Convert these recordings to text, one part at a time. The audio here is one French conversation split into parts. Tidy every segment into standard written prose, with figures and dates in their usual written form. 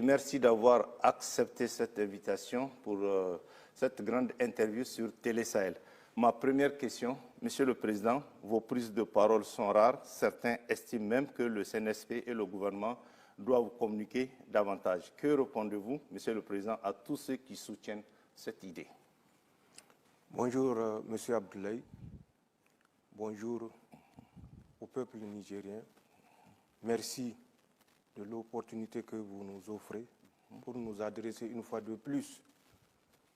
merci d'avoir accepté cette invitation pour cette grande interview sur Télé Sahel. Ma première question, Monsieur le Président, vos prises de parole sont rares. Certains estiment même que le CNSP et le gouvernement doivent communiquer davantage. Que répondez-vous, Monsieur le Président, à tous ceux qui soutiennent cette idée? Bonjour, Monsieur Abdoulaye. Bonjour au peuple nigérien. Merci de l'opportunité que vous nous offrez pour nous adresser une fois de plus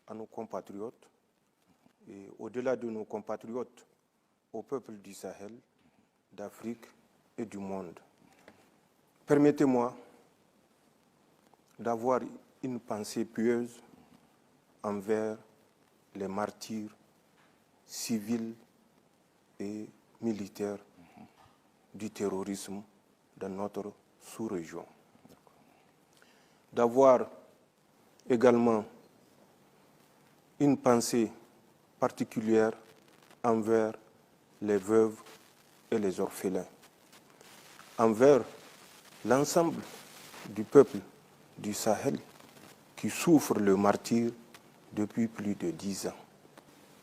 à nos compatriotes et au-delà de nos compatriotes, au peuple du Sahel, d'Afrique et du monde. Permettez-moi d'avoir une pensée pieuse envers les martyrs civils et militaires du terrorisme dans notre sous-région. D'avoir également une pensée particulière envers les veuves et les orphelins, envers l'ensemble du peuple du Sahel qui souffre le martyre depuis plus de 10 ans,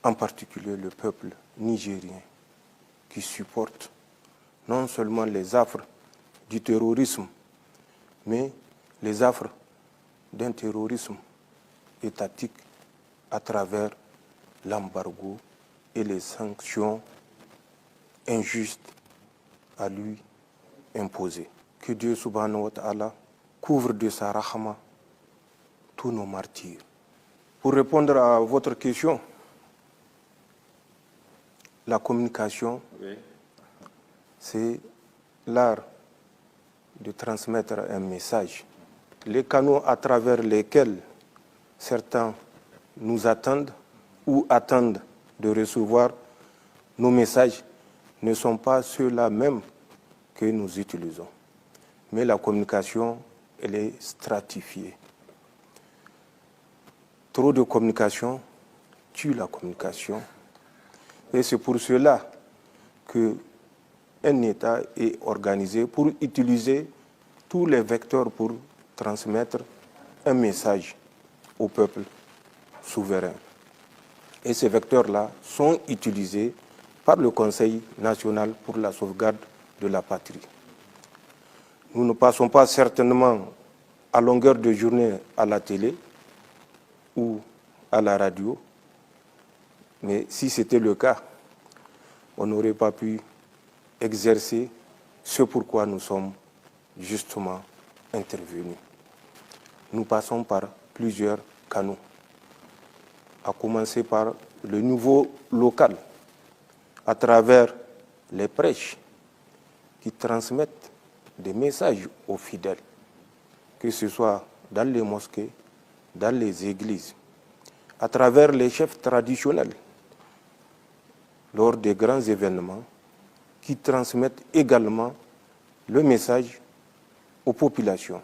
en particulier le peuple nigérien qui supporte non seulement les affres du terrorisme, mais les affres d'un terrorisme étatique à travers l'embargo et les sanctions injustes à lui imposées. Que Dieu subhanahu wa ta'ala couvre de sa rahma tous nos martyrs. Pour répondre à votre question, la communication, oui, c'est l'art de transmettre un message. Les canaux à travers lesquels certains nous attendent ou attendent de recevoir nos messages ne sont pas ceux-là même que nous utilisons. Mais la communication, elle est stratifiée. Trop de communication tue la communication. Et c'est pour cela qu'un État est organisé pour utiliser tous les vecteurs pour transmettre un message au peuple souverain. Et ces vecteurs-là sont utilisés par le Conseil national pour la sauvegarde de la patrie. Nous ne passons pas certainement à longueur de journée à la télé ou à la radio, mais si c'était le cas, on n'aurait pas pu exercer ce pourquoi nous sommes justement intervenus. Nous passons par plusieurs canaux, à commencer par le niveau local, à travers les prêches qui transmettent des messages aux fidèles, que ce soit dans les mosquées, dans les églises, à travers les chefs traditionnels, lors des grands événements, qui transmettent également le message aux populations,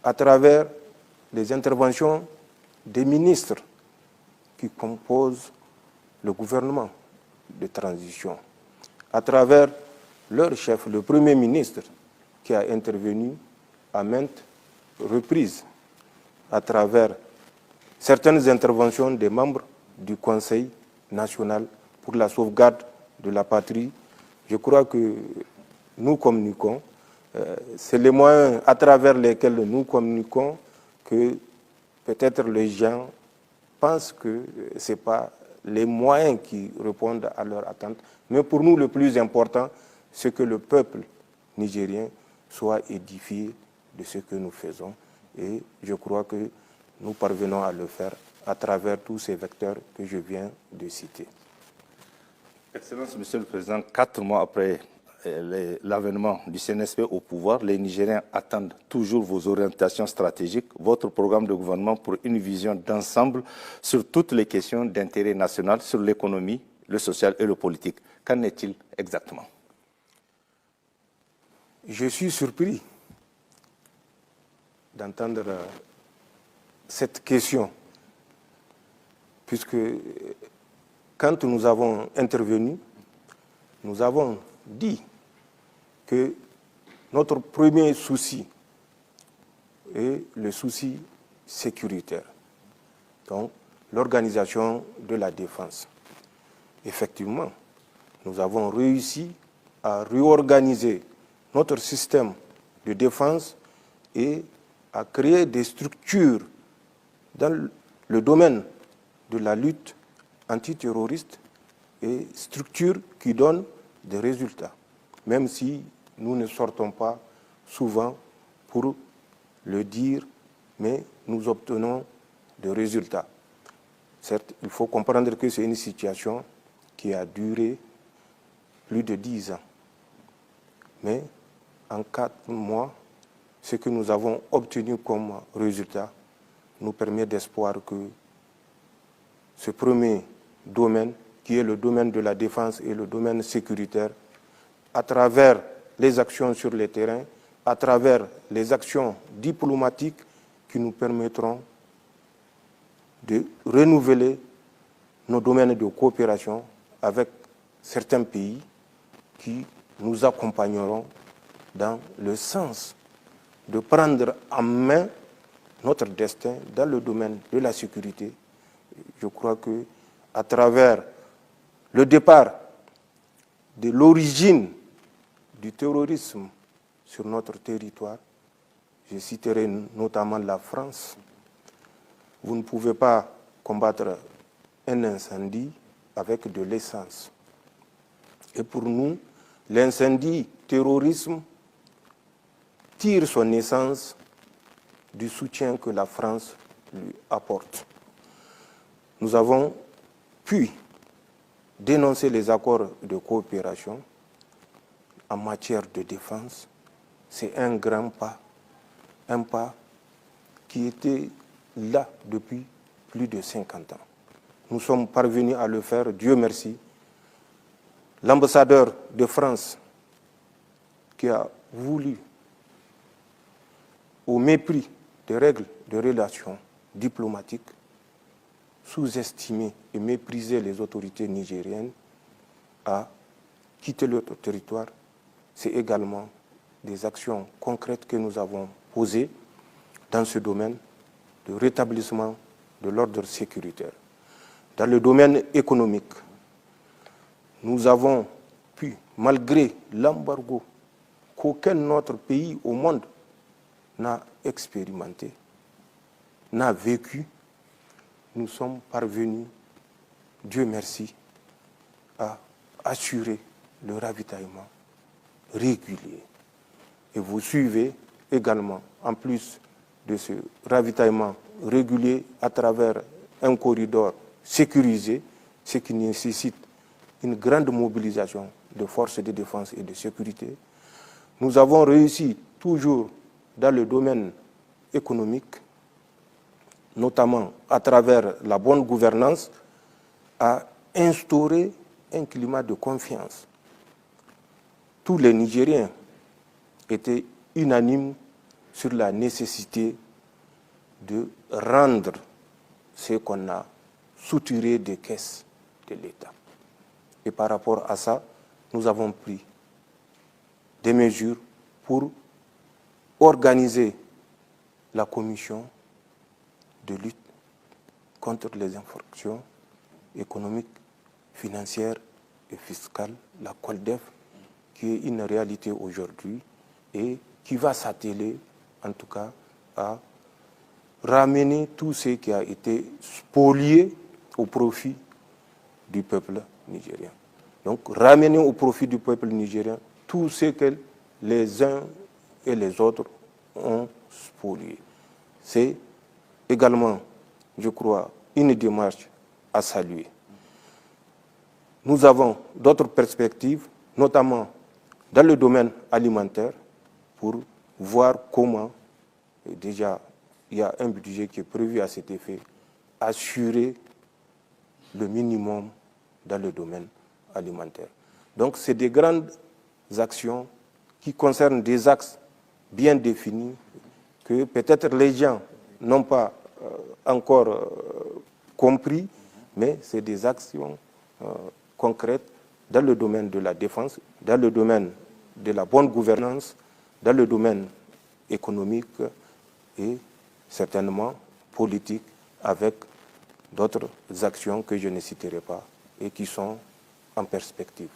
à travers les interventions des ministres qui composent le gouvernement de transition, à travers leur chef, le Premier ministre, qui a intervenu à maintes reprises, à travers certaines interventions des membres du Conseil national pour la sauvegarde de la patrie. Je crois que nous communiquons, c'est les moyens à travers lesquels nous communiquons que peut-être les gens pensent que ce n'est pas les moyens qui répondent à leurs attentes. Mais pour nous, le plus important, c'est que le peuple nigérien soit édifié de ce que nous faisons. Et je crois que nous parvenons à le faire à travers tous ces vecteurs que je viens de citer. Excellence, Monsieur le Président, 4 mois après l'avènement du CNSP au pouvoir, les Nigériens attendent toujours vos orientations stratégiques, votre programme de gouvernement pour une vision d'ensemble sur toutes les questions d'intérêt national, sur l'économie, le social et le politique. Qu'en est-il exactement? Je suis surpris d'entendre cette question, puisque quand nous avons intervenu, nous avons dit que notre premier souci et le souci sécuritaire. Donc, l'organisation de la défense. Effectivement, nous avons réussi à réorganiser notre système de défense et à créer des structures dans le domaine de la lutte antiterroriste et structures qui donnent des résultats, même si nous ne sortons pas souvent pour le dire, mais nous obtenons des résultats. Certes, il faut comprendre que c'est une situation qui a duré plus de 10 ans. Mais en 4 mois, ce que nous avons obtenu comme résultat nous permet d'espoir que ce premier domaine, qui est le domaine de la défense et le domaine sécuritaire, à travers les actions sur le terrain, à travers les actions diplomatiques qui nous permettront de renouveler nos domaines de coopération avec certains pays qui nous accompagneront dans le sens de prendre en main notre destin dans le domaine de la sécurité. Je crois que à travers le départ de l'origine du terrorisme sur notre territoire, je citerai notamment la France. Vous ne pouvez pas combattre un incendie avec de l'essence. Et pour nous, l'incendie terrorisme tire son essence du soutien que la France lui apporte. Nous avons pu dénoncer les accords de coopération en matière de défense. C'est un grand pas, un pas qui était là depuis plus de 50 ans. Nous sommes parvenus à le faire, Dieu merci. L'ambassadeur de France qui a voulu, au mépris des règles de relations diplomatiques, sous-estimer et mépriser les autorités nigériennes, a quitté notre territoire. C'est également des actions concrètes que nous avons posées dans ce domaine de rétablissement de l'ordre sécuritaire. Dans le domaine économique, nous avons pu, malgré l'embargo qu'aucun autre pays au monde n'a expérimenté, n'a vécu, nous sommes parvenus, Dieu merci, à assurer le ravitaillement régulier. Et vous suivez également, en plus de ce ravitaillement régulier à travers un corridor sécurisé, ce qui nécessite une grande mobilisation de forces de défense et de sécurité. Nous avons réussi toujours dans le domaine économique, notamment à travers la bonne gouvernance, à instaurer un climat de confiance. Tous les Nigériens étaient unanimes sur la nécessité de rendre ce qu'on a soutiré des caisses de l'État. Et par rapport à ça, nous avons pris des mesures pour organiser la commission de lutte contre les infractions économiques, financières et fiscales, la COLDEF, qui est une réalité aujourd'hui et qui va s'atteler, en tout cas, à ramener tout ce qui a été spolié au profit du peuple nigérien. Donc, ramener au profit du peuple nigérien tout ce que les uns et les autres ont spolié. C'est également, je crois, une démarche à saluer. Nous avons d'autres perspectives, notamment dans le domaine alimentaire, pour voir comment, déjà, il y a un budget qui est prévu à cet effet, assurer le minimum dans le domaine alimentaire. Donc, c'est des grandes actions qui concernent des axes bien définis que peut-être les gens n'ont pas encore compris, mais c'est des actions concrètes dans le domaine de la défense, dans le domaine de la bonne gouvernance, dans le domaine économique et certainement politique avec d'autres actions que je ne citerai pas et qui sont en perspective.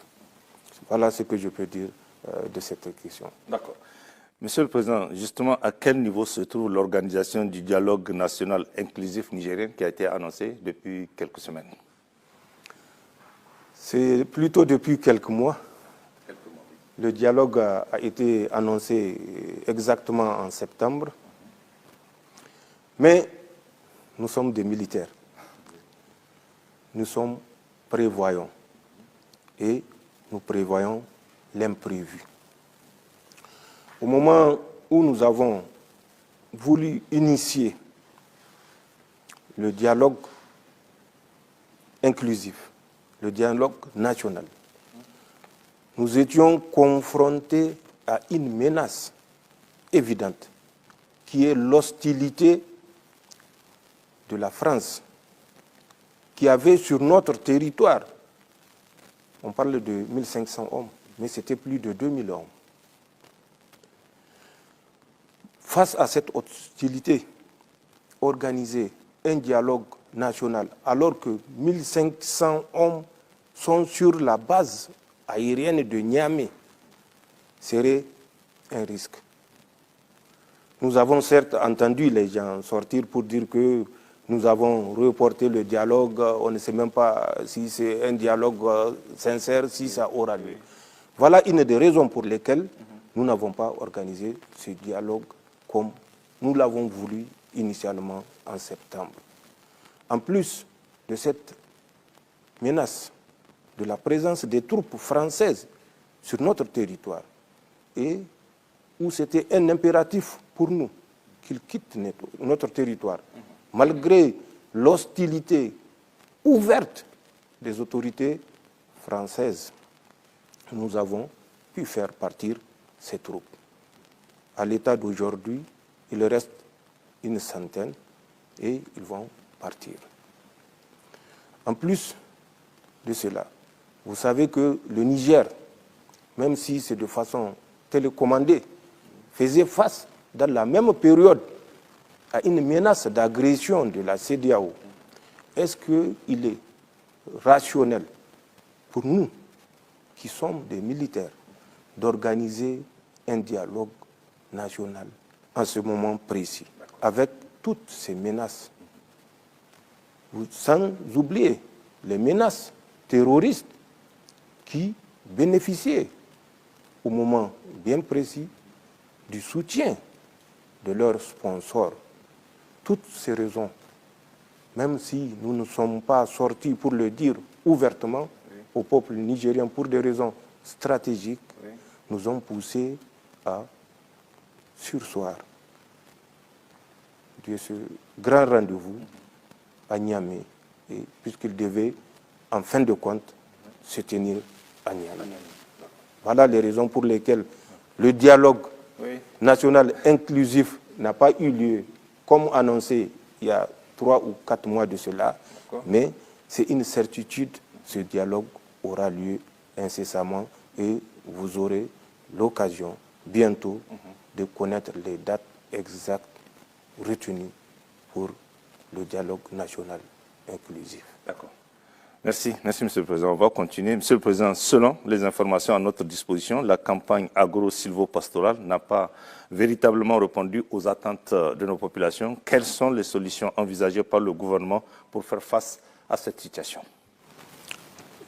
Voilà ce que je peux dire de cette question. D'accord. Monsieur le Président, justement, à quel niveau se trouve l'organisation du dialogue national inclusif nigérien qui a été annoncé depuis quelques semaines? C'est plutôt depuis quelques mois. Le dialogue a été annoncé exactement en septembre. Mais nous sommes des militaires. Nous sommes prévoyants. Et nous prévoyons l'imprévu. Au moment où nous avons voulu initier le dialogue inclusif, le dialogue national, nous étions confrontés à une menace évidente, qui est l'hostilité de la France, qui avait sur notre territoire, on parle de 1500 hommes, mais c'était plus de 2000 hommes. Face à cette hostilité, organiser un dialogue national, alors que 1500 hommes sont sur la base aérienne de Niamey, serait un risque. Nous avons certes entendu les gens sortir pour dire que nous avons reporté le dialogue, on ne sait même pas si c'est un dialogue sincère, si ça aura lieu. Voilà une des raisons pour lesquelles nous n'avons pas organisé ce dialogue comme nous l'avons voulu initialement en septembre. En plus de cette menace de la présence des troupes françaises sur notre territoire, et où c'était un impératif pour nous qu'ils quittent notre territoire, malgré l'hostilité ouverte des autorités françaises, nous avons pu faire partir ces troupes. À l'état d'aujourd'hui, il reste une centaine et ils vont partir. En plus de cela, vous savez que le Niger, même si c'est de façon télécommandée, faisait face dans la même période à une menace d'agression de la CEDEAO. Est-ce qu'il est rationnel pour nous, qui sommes des militaires, d'organiser un dialogue national en ce moment précis, avec toutes ces menaces, sans oublier les menaces terroristes qui bénéficiaient au moment bien précis du soutien de leurs sponsors. Toutes ces raisons, même si nous ne sommes pas sortis pour le dire ouvertement au peuple nigérien pour des raisons stratégiques, nous ont poussés à surseoir de ce grand rendez-vous à Niamey, puisqu'il devait, en fin de compte, se tenir à Niamey. Voilà les raisons pour lesquelles le dialogue national inclusif n'a pas eu lieu, comme annoncé il y a 3 ou 4 mois de cela, mais c'est une certitude, ce dialogue aura lieu incessamment et vous aurez l'occasion bientôt de connaître les dates exactes retenues pour le dialogue national inclusif. D'accord. Merci, Monsieur le Président. On va continuer. Monsieur le Président, selon les informations à notre disposition, la campagne agro-silvopastorale n'a pas véritablement répondu aux attentes de nos populations. Quelles sont les solutions envisagées par le gouvernement pour faire face à cette situation?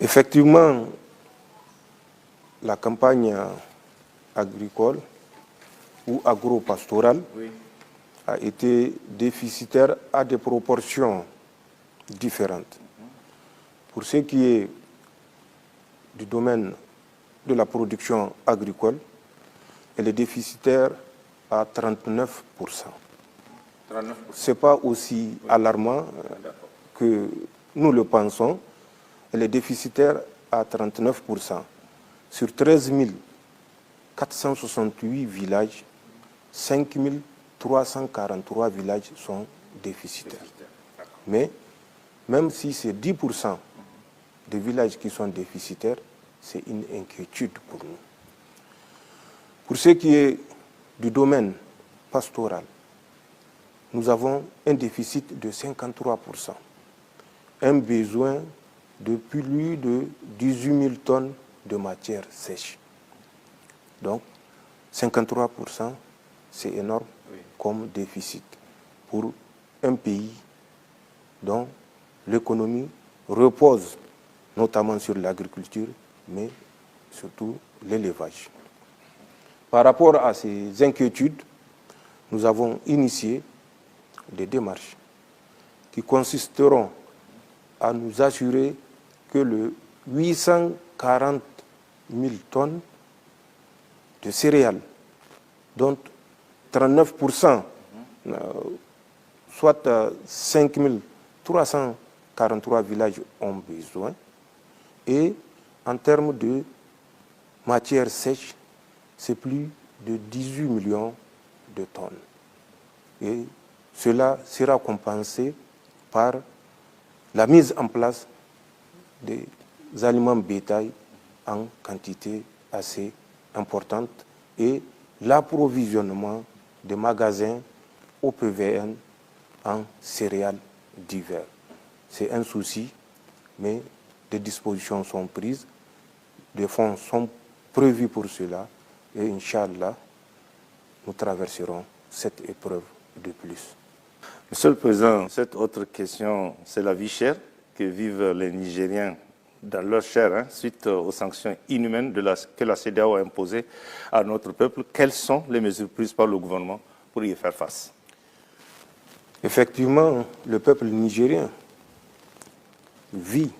Effectivement, la campagne agricole ou agro-pastorale a été déficitaire à des proportions différentes. Pour ce qui est du domaine de la production agricole, elle est déficitaire à 39%. Ce n'est pas aussi alarmant que nous le pensons. Elle est déficitaire à 39%. Sur 13 468 villages, 5 343 villages sont déficitaires. Mais même si c'est 10% des villages qui sont déficitaires, c'est une inquiétude pour nous. Pour ce qui est du domaine pastoral, nous avons un déficit de 53%, un besoin de plus de 18 000 tonnes de matière sèche. Donc, 53%, c'est énorme comme déficit pour un pays dont l'économie repose notamment sur l'agriculture, mais surtout l'élevage. Par rapport à ces inquiétudes, nous avons initié des démarches qui consisteront à nous assurer que le 840 000 tonnes de céréales, dont 39%, soit 5 343 villages ont besoin, et en termes de matière sèche, c'est plus de 18 millions de tonnes. Et cela sera compensé par la mise en place des aliments bétail en quantité assez importante et l'approvisionnement des magasins au PVN en céréales d'hiver. C'est un souci, mais des dispositions sont prises, des fonds sont prévus pour cela et Inch'Allah, nous traverserons cette épreuve de plus. Monsieur le Président, cette autre question, c'est la vie chère que vivent les Nigériens dans leur chair suite aux sanctions inhumaines que la CEDEAO a imposées à notre peuple. Quelles sont les mesures prises par le gouvernement pour y faire face? Effectivement, le peuple nigérien vit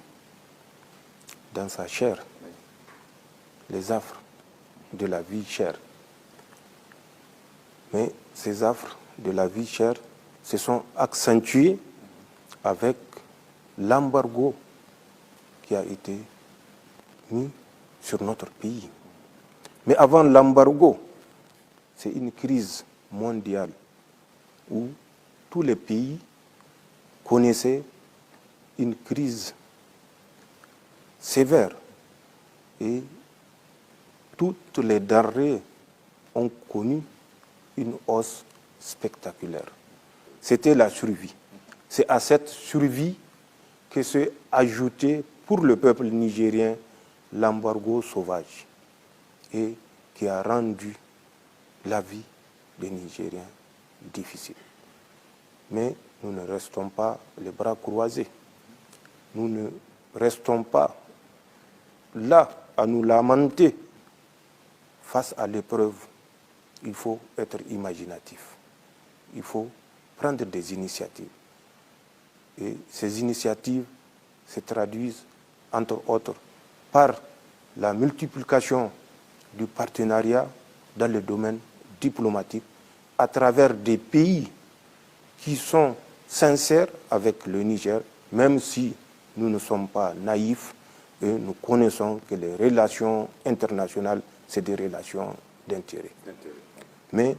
dans sa chair les affres de la vie chère. Mais ces affres de la vie chère se sont accentuées avec l'embargo qui a été mis sur notre pays. Mais avant l'embargo, c'est une crise mondiale où tous les pays connaissaient une crise sévère et toutes les denrées ont connu une hausse spectaculaire. C'était la survie. C'est à cette survie que s'est ajouté pour le peuple nigérien l'embargo sauvage et qui a rendu la vie des Nigériens difficile. Mais nous ne restons pas les bras croisés. Nous ne restons pas là à nous lamenter face à l'épreuve. Il faut être imaginatif. Il faut prendre des initiatives. Et ces initiatives se traduisent, entre autres, par la multiplication du partenariat dans le domaine diplomatique à travers des pays qui sont sincères avec le Niger, même si nous ne sommes pas naïfs et nous connaissons que les relations internationales, c'est des relations d'intérêt. Mais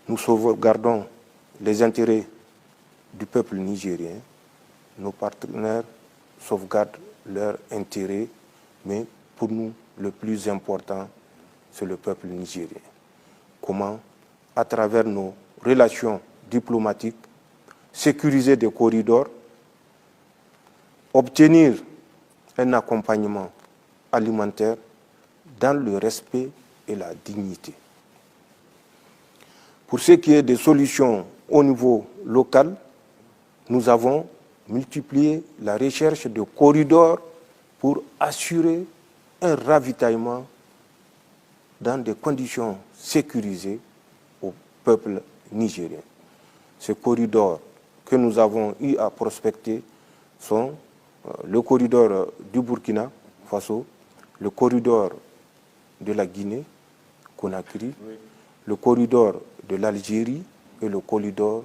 nous sauvegardons les intérêts du peuple nigérien, nos partenaires sauvegardent leurs intérêts, mais pour nous, le plus important, c'est le peuple nigérien. Comment, à travers nos relations diplomatiques, sécuriser des corridors, obtenir un accompagnement alimentaire dans le respect et la dignité. Pour ce qui est des solutions au niveau local, nous avons multiplié la recherche de corridors pour assurer un ravitaillement dans des conditions sécurisées au peuple nigérien. Ces corridors que nous avons eu à prospecter sont le corridor du Burkina Faso, le corridor de la Guinée, Conakry, le corridor de l'Algérie et le corridor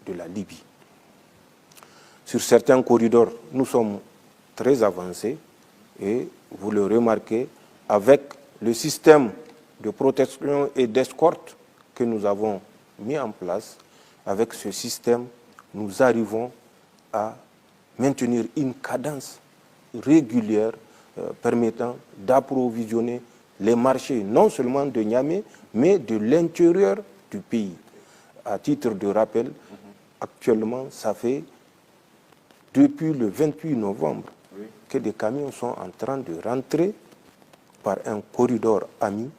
de la Libye. Sur certains corridors, nous sommes très avancés et vous le remarquez, avec le système de protection et d'escorte que nous avons mis en place, avec ce système, nous arrivons à maintenir une cadence régulière permettant d'approvisionner les marchés non seulement de Niamey, mais de l'intérieur du pays. À titre de rappel, actuellement, ça fait depuis le 28 novembre que des camions sont en train de rentrer par un corridor ami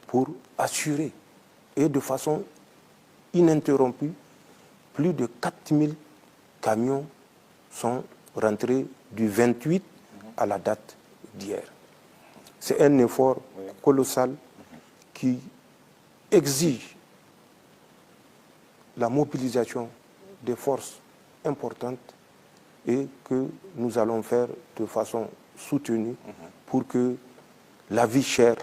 pour assurer, et de façon ininterrompue, plus de 4000 camions sont rentrés du 28 à la date d'hier. C'est un effort colossal qui exige la mobilisation des forces importantes et que nous allons faire de façon soutenue pour que la vie chère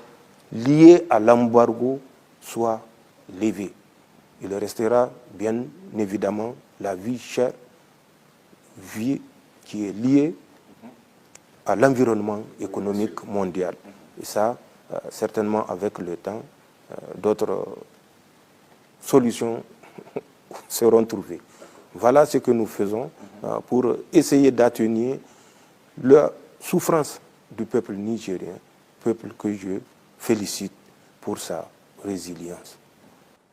liée à l'embargo soit levée. Il restera bien évidemment la vie chère, vie qui est liée à l'environnement économique mondial. Et ça, certainement avec le temps, d'autres solutions seront trouvées. Voilà ce que nous faisons pour essayer d'atténuer la souffrance du peuple nigérien, peuple que je félicite pour sa résilience.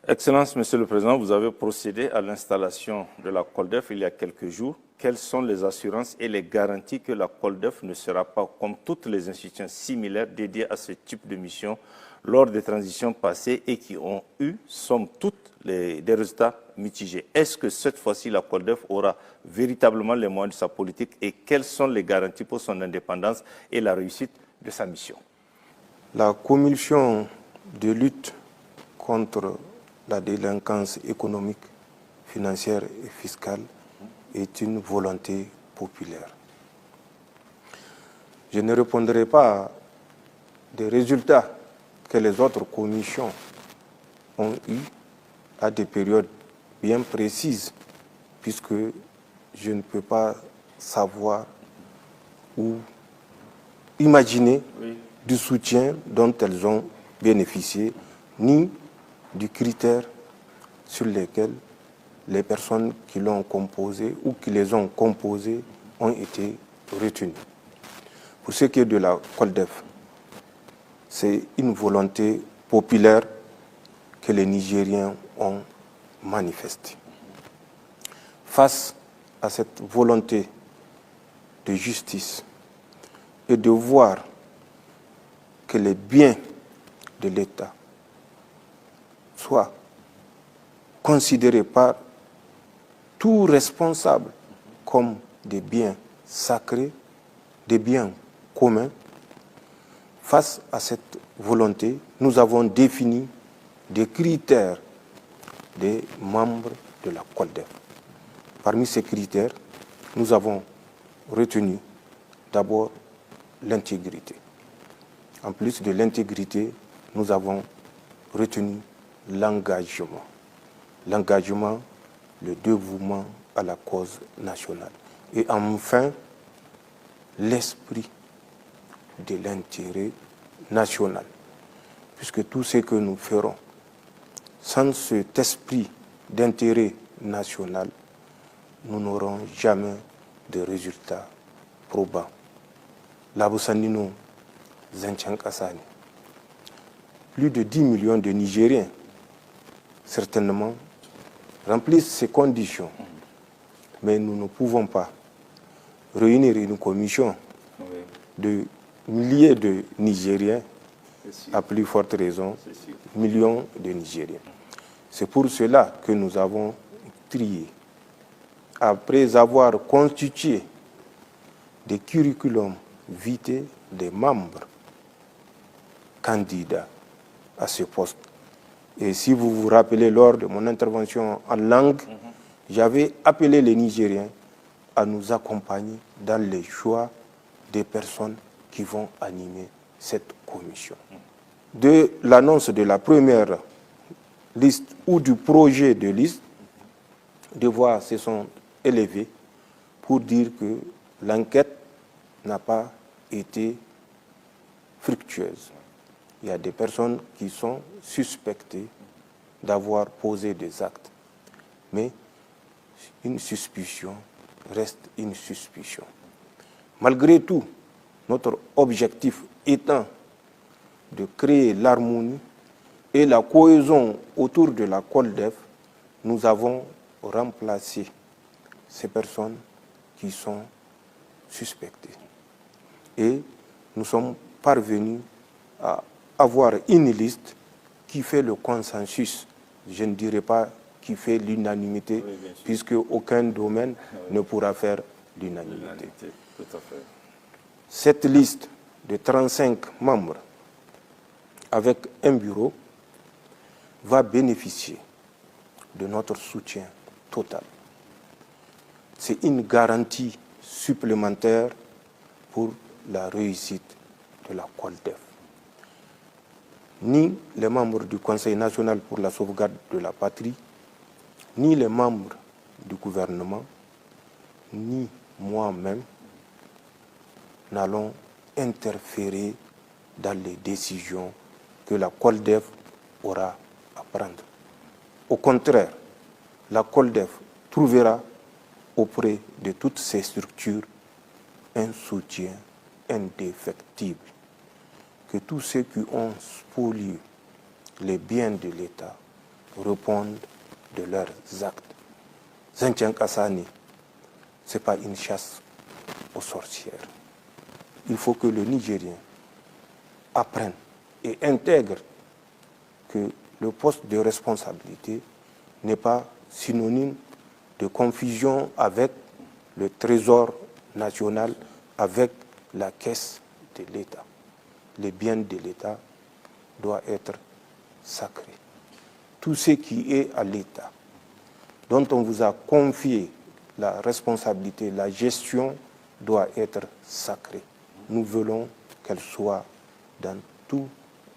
Excellence, Monsieur le Président, vous avez procédé à l'installation de la COLDEF il y a quelques jours. Quelles sont les assurances et les garanties que la COLDEF ne sera pas, comme toutes les institutions similaires dédiées à ce type de mission, lors des transitions passées et qui ont eu, somme toute, des résultats mitigés? Est-ce que cette fois-ci, la COLDEF aura véritablement les moyens de sa politique et quelles sont les garanties pour son indépendance et la réussite de sa mission? La commission de lutte contre la délinquance économique, financière et fiscale est une volonté populaire. Je ne répondrai pas des résultats que les autres commissions ont eus à des périodes bien précises, puisque je ne peux pas savoir ou imaginer du soutien dont elles ont bénéficié, ni du critère sur lesquels les personnes qui l'ont composé ou qui les ont composés ont été retenues. Pour ce qui est de la COLDEF, c'est une volonté populaire que les Nigériens ont manifestée. Face à cette volonté de justice et de voir que les biens de l'État soient considérés par tout responsable comme des biens sacrés, des biens communs. Face à cette volonté, nous avons défini des critères des membres de la COLDEF. Parmi ces critères, nous avons retenu d'abord l'intégrité. En plus de l'intégrité, nous avons retenu l'engagement. L'engagement, le dévouement à la cause nationale. Et enfin, l'esprit de l'intérêt national. Puisque tout ce que nous ferons, sans cet esprit d'intérêt national, nous n'aurons jamais de résultats probants. Labousanino Zenchankassani. Plus de 10 millions de Nigériens, certainement, remplissent ces conditions. Mais nous ne pouvons pas réunir une commission de milliers de Nigériens, à plus forte raison, millions de Nigériens. C'est pour cela que nous avons trié, après avoir constitué des curriculums vitae des membres candidats à ce poste. Et si vous vous rappelez, lors de mon intervention en langue, j'avais appelé les Nigériens à nous accompagner dans les choix des personnes qui vont animer cette commission. De l'annonce de la première liste ou du projet de liste, des voix se sont élevées pour dire que l'enquête n'a pas été fructueuse. Il y a des personnes qui sont suspectées d'avoir posé des actes. Mais une suspicion reste une suspicion. Malgré tout, notre objectif étant de créer l'harmonie et la cohésion autour de la COLDEF, nous avons remplacé ces personnes qui sont suspectées. Et nous sommes parvenus à avoir une liste qui fait le consensus. Je ne dirais pas qui fait l'unanimité, puisque aucun domaine ne pourra faire l'unanimité. Cette liste de 35 membres avec un bureau va bénéficier de notre soutien total. C'est une garantie supplémentaire pour la réussite de la COLDEF. Ni les membres du Conseil national pour la sauvegarde de la patrie, ni les membres du gouvernement, ni moi-même n'allons interférer dans les décisions que la COLDEF aura à prendre. Au contraire, la COLDEF trouvera auprès de toutes ces structures un soutien indéfectible. Que tous ceux qui ont spolié les biens de l'État répondent de leurs actes. Zanchan Kassani, ce n'est pas une chasse aux sorcières. Il faut que le Nigérien apprenne et intègre que le poste de responsabilité n'est pas synonyme de confusion avec le trésor national, avec la caisse de l'État. Les biens de l'État doivent être sacrés. Tout ce qui est à l'État, dont on vous a confié la responsabilité, la gestion, doit être sacrée. Nous voulons qu'elle soit dans tous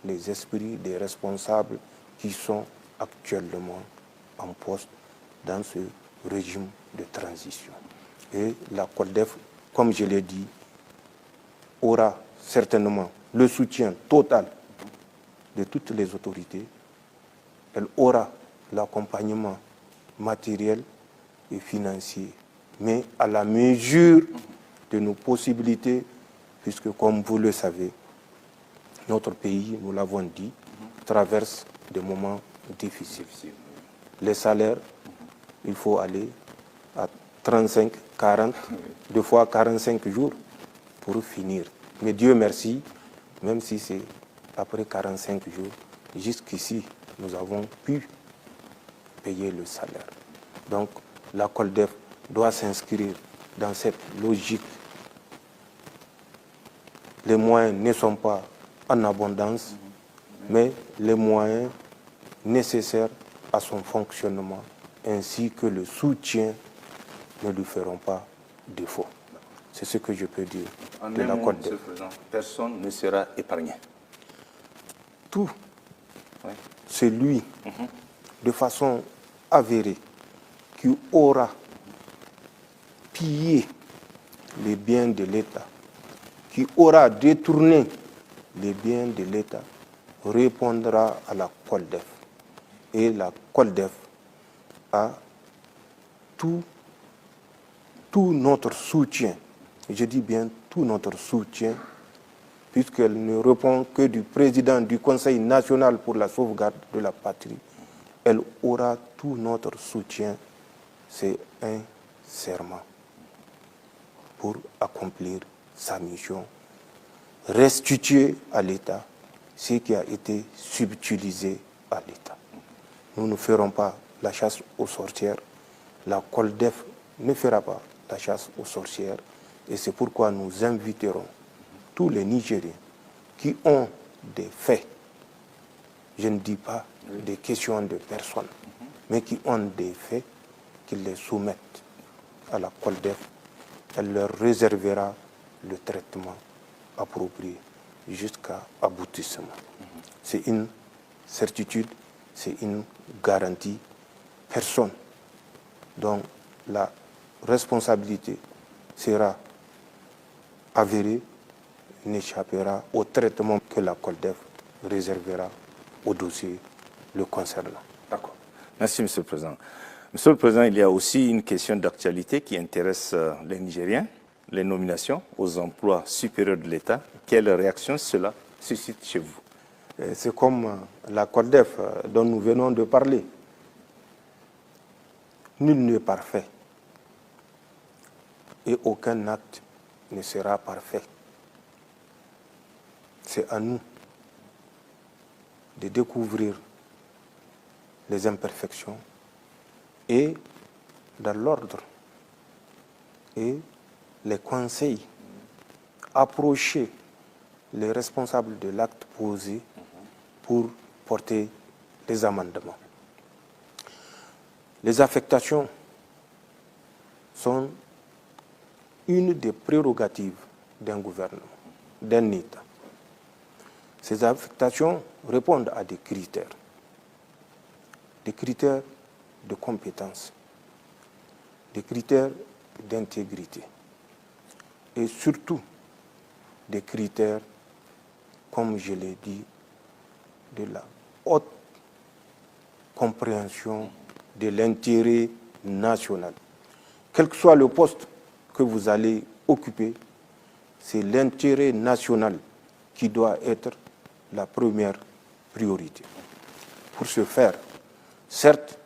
les esprits des responsables qui sont actuellement en poste dans ce régime de transition. Et la COLDEF, comme je l'ai dit, aura certainement le soutien total de toutes les autorités. Elle aura l'accompagnement matériel et financier, mais à la mesure de nos possibilités, puisque comme vous le savez, notre pays, nous l'avons dit, traverse des moments difficiles. Les salaires, il faut aller à 35, 40, deux fois 45 jours pour finir. Mais Dieu merci, même si c'est après 45 jours, jusqu'ici, nous avons pu payer le salaire. Donc, la COLDEF doit s'inscrire dans cette logique. Les moyens ne sont pas en abondance, mais les moyens nécessaires à son fonctionnement, ainsi que le soutien, ne lui feront pas défaut. C'est ce que je peux dire de la COLDEF. Personne ne sera épargné. Tout celui, de façon avérée, qui aura pillé les biens de l'État, qui aura détourné les biens de l'État, répondra à la COLDEF. Et la COLDEF a tout notre soutien, je dis bien tout notre soutien, puisqu'elle ne répond que du président du Conseil national pour la sauvegarde de la patrie. Elle aura tout notre soutien. C'est un serment pour accomplir sa mission, restituer à l'État ce qui a été subtilisé à l'État. Nous ne ferons pas la chasse aux sorcières. La COLDEF ne fera pas la chasse aux sorcières. Et c'est pourquoi nous inviterons tous les Nigériens qui ont des faits, je ne dis pas des questions de personnes, mais qui ont des faits, qu'ils les soumettent à la COLDEF. Elle leur réservera le traitement approprié jusqu'à aboutissement. C'est une certitude, c'est une garantie. Personne dont la responsabilité sera avérée n'échappera au traitement que la COLDEF réservera au dossier le concernant. D'accord. Merci, Monsieur le Président. Monsieur le Président, il y a aussi une question d'actualité qui intéresse les Nigériens, les nominations aux emplois supérieurs de l'État. Quelle réaction cela suscite chez vous? C'est comme la COLDEF dont nous venons de parler. nul n'est parfait et aucun acte ne sera parfait. C'est à nous de découvrir les imperfections et dans l'ordre et les conseils, approcher les responsables de l'acte posé pour porter les amendements. Les affectations sont une des prérogatives d'un gouvernement, d'un État. Ces affectations répondent à des critères de compétence, des critères d'intégrité et surtout des critères, comme je l'ai dit, de la haute compréhension de l'intérêt national. Quel que soit le poste que vous allez occuper, c'est l'intérêt national qui doit être la première priorité. Pour ce faire, certes,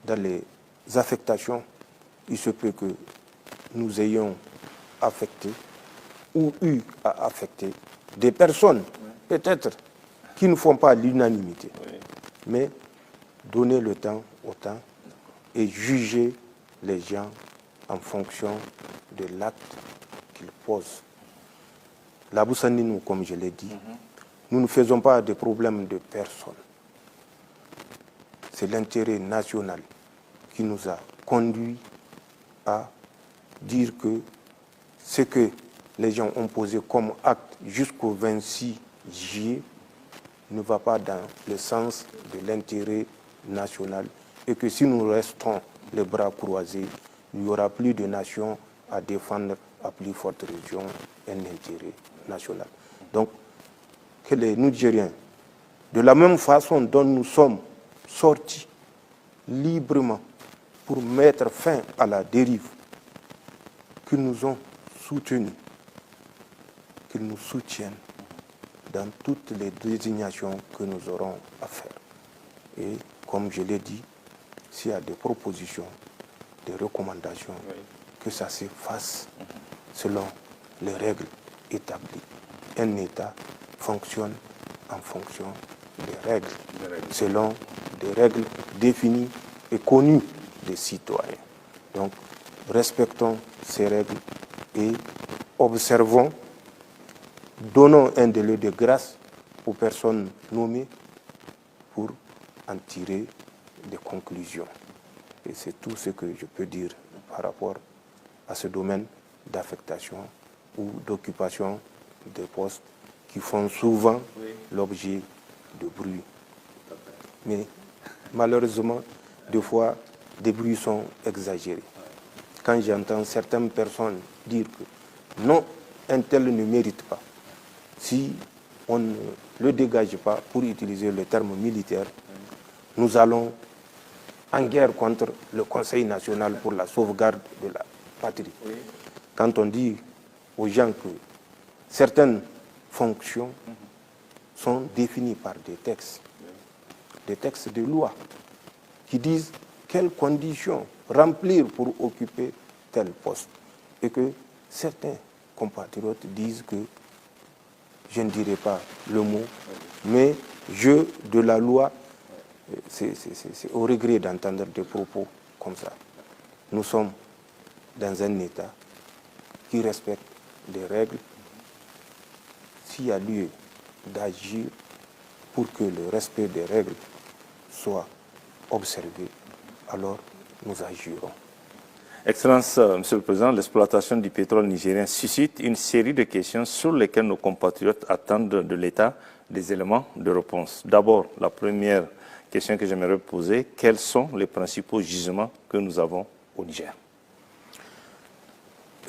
dans les affectations, il se peut que nous ayons affecté ou eu à affecter des personnes, peut-être, qui ne font pas l'unanimité. Mais donner le temps au temps et juger les gens en fonction de l'acte qu'ils posent. La Boussanine, comme je l'ai dit, nous ne faisons pas de problème de personne. C'est l'intérêt national qui nous a conduit à dire que ce que les gens ont posé comme acte jusqu'au 26 juillet ne va pas dans le sens de l'intérêt national et que si nous restons les bras croisés, il n'y aura plus de nation à défendre à plus forte raison un intérêt national. Donc, que les Nigériens, de la même façon dont nous sommes sortis librement pour mettre fin à la dérive, qu'ils nous ont soutenus, qu'ils nous soutiennent dans toutes les désignations que nous aurons à faire. Et comme je l'ai dit, s'il y a des propositions, des recommandations, que ça se fasse selon les règles établies. Un État fonctionne en fonction des règles, selon des règles définies et connues des citoyens. Donc, respectons ces règles et observons, donnons un délai de grâce aux personnes nommées pour en tirer des conclusions. Et c'est tout ce que je peux dire par rapport à ce domaine d'affectation ou d'occupation des postes qui font souvent l'objet de bruit. Mais malheureusement, des fois, des bruits sont exagérés. Quand j'entends certaines personnes dire que non, un tel ne mérite pas, si on ne le dégage pas, pour utiliser le terme militaire, nous allons en guerre contre le Conseil national pour la sauvegarde de la patrie. Quand on dit aux gens que certaines fonctions sont définies par des textes de loi, qui disent quelles conditions remplir pour occuper tel poste, et que certains compatriotes disent que, je ne dirai pas le mot, mais jeu de la loi, c'est au regret d'entendre des propos comme ça. Nous sommes dans un État qui respecte les règles. S'il y a lieu d'agir pour que le respect des règles soit observé, alors nous agirons. Excellence, Monsieur le Président, l'exploitation du pétrole nigérien suscite une série de questions sur lesquelles nos compatriotes attendent de l'État des éléments de réponse. D'abord, la première question que j'aimerais poser, quels sont les principaux gisements que nous avons au Niger?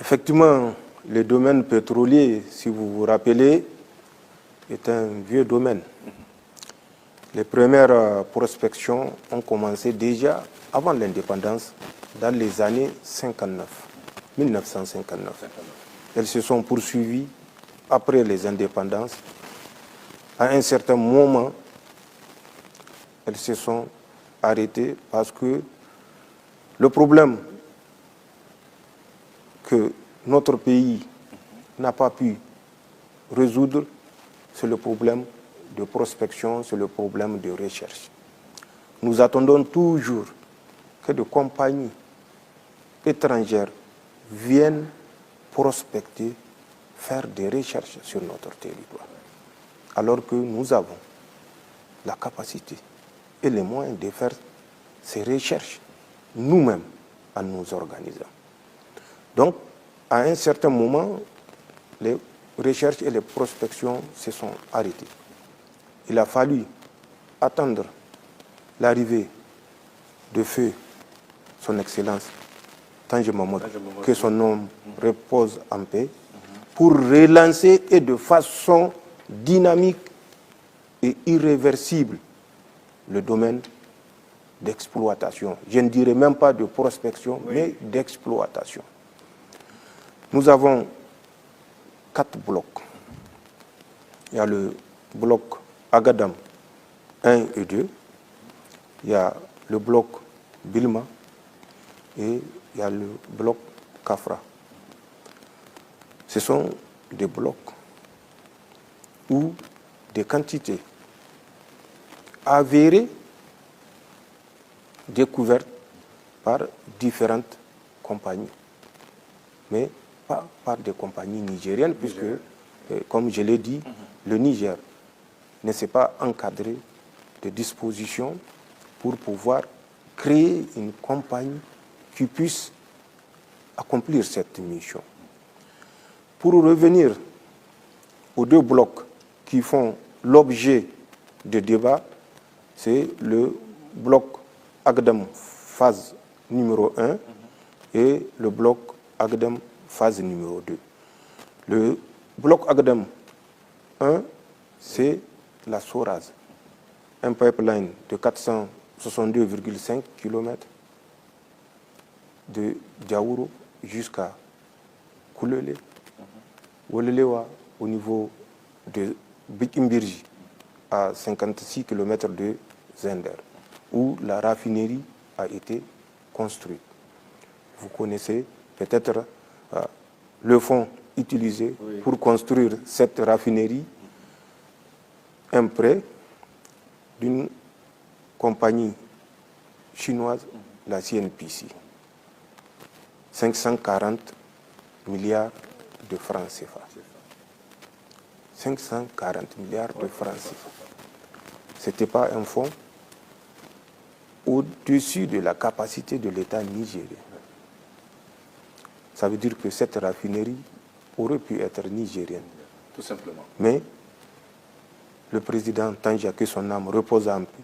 Effectivement, le domaine pétrolier, si vous vous rappelez, est un vieux domaine. Les premières prospections ont commencé déjà avant l'indépendance, dans les années 1959. Elles se sont poursuivies après les indépendances. À un certain moment, elles se sont arrêtées parce que Le problème que notre pays n'a pas pu résoudre, c'est le problème de prospection, c'est le problème de recherche. Nous attendons toujours que des compagnies étrangères viennent prospecter, faire des recherches sur notre territoire. Alors que nous avons la capacité et les moyens de faire ces recherches nous-mêmes en nous organisant. Donc, à un certain moment, les recherches et les prospections se sont arrêtées. Il a fallu attendre l'arrivée de feu son Excellence Tandja Mamadou, que son nom repose en paix, pour relancer et de façon dynamique et irréversible le domaine d'exploitation. Je ne dirais même pas de prospection, mais d'exploitation. Nous avons 4 blocs. Il y a le bloc Agadam 1 et 2, il y a le bloc Bilma et il y a le bloc Kafra. Ce sont des blocs où des quantités avérées découvertes par différentes compagnies, mais pas par des compagnies nigériennes, puisque, comme je l'ai dit, le Niger ne s'est pas encadré de dispositions pour pouvoir créer une compagnie qui puisse accomplir cette mission. Pour revenir aux 2 blocs qui font l'objet de débats, c'est le bloc Agadam phase numéro 1 et le bloc Agadam phase numéro 2. Le bloc Agadam 1, c'est la Soraz, un pipeline de 462,5 km de Diaouro jusqu'à Koulele, Wolelewa au niveau de Bikimbirji, à 56 km de Zender, où la raffinerie a été construite. Vous connaissez peut-être le fonds utilisé pour construire cette raffinerie, un prêt d'une compagnie chinoise, la CNPC. 540 milliards de francs CFA. 540 milliards de francs CFA. Ce n'était pas un fonds au-dessus de la capacité de l'État nigérien. Ça veut dire que cette raffinerie aurait pu être nigérienne. Tout simplement. Mais le président Tandja, que son âme repose en paix,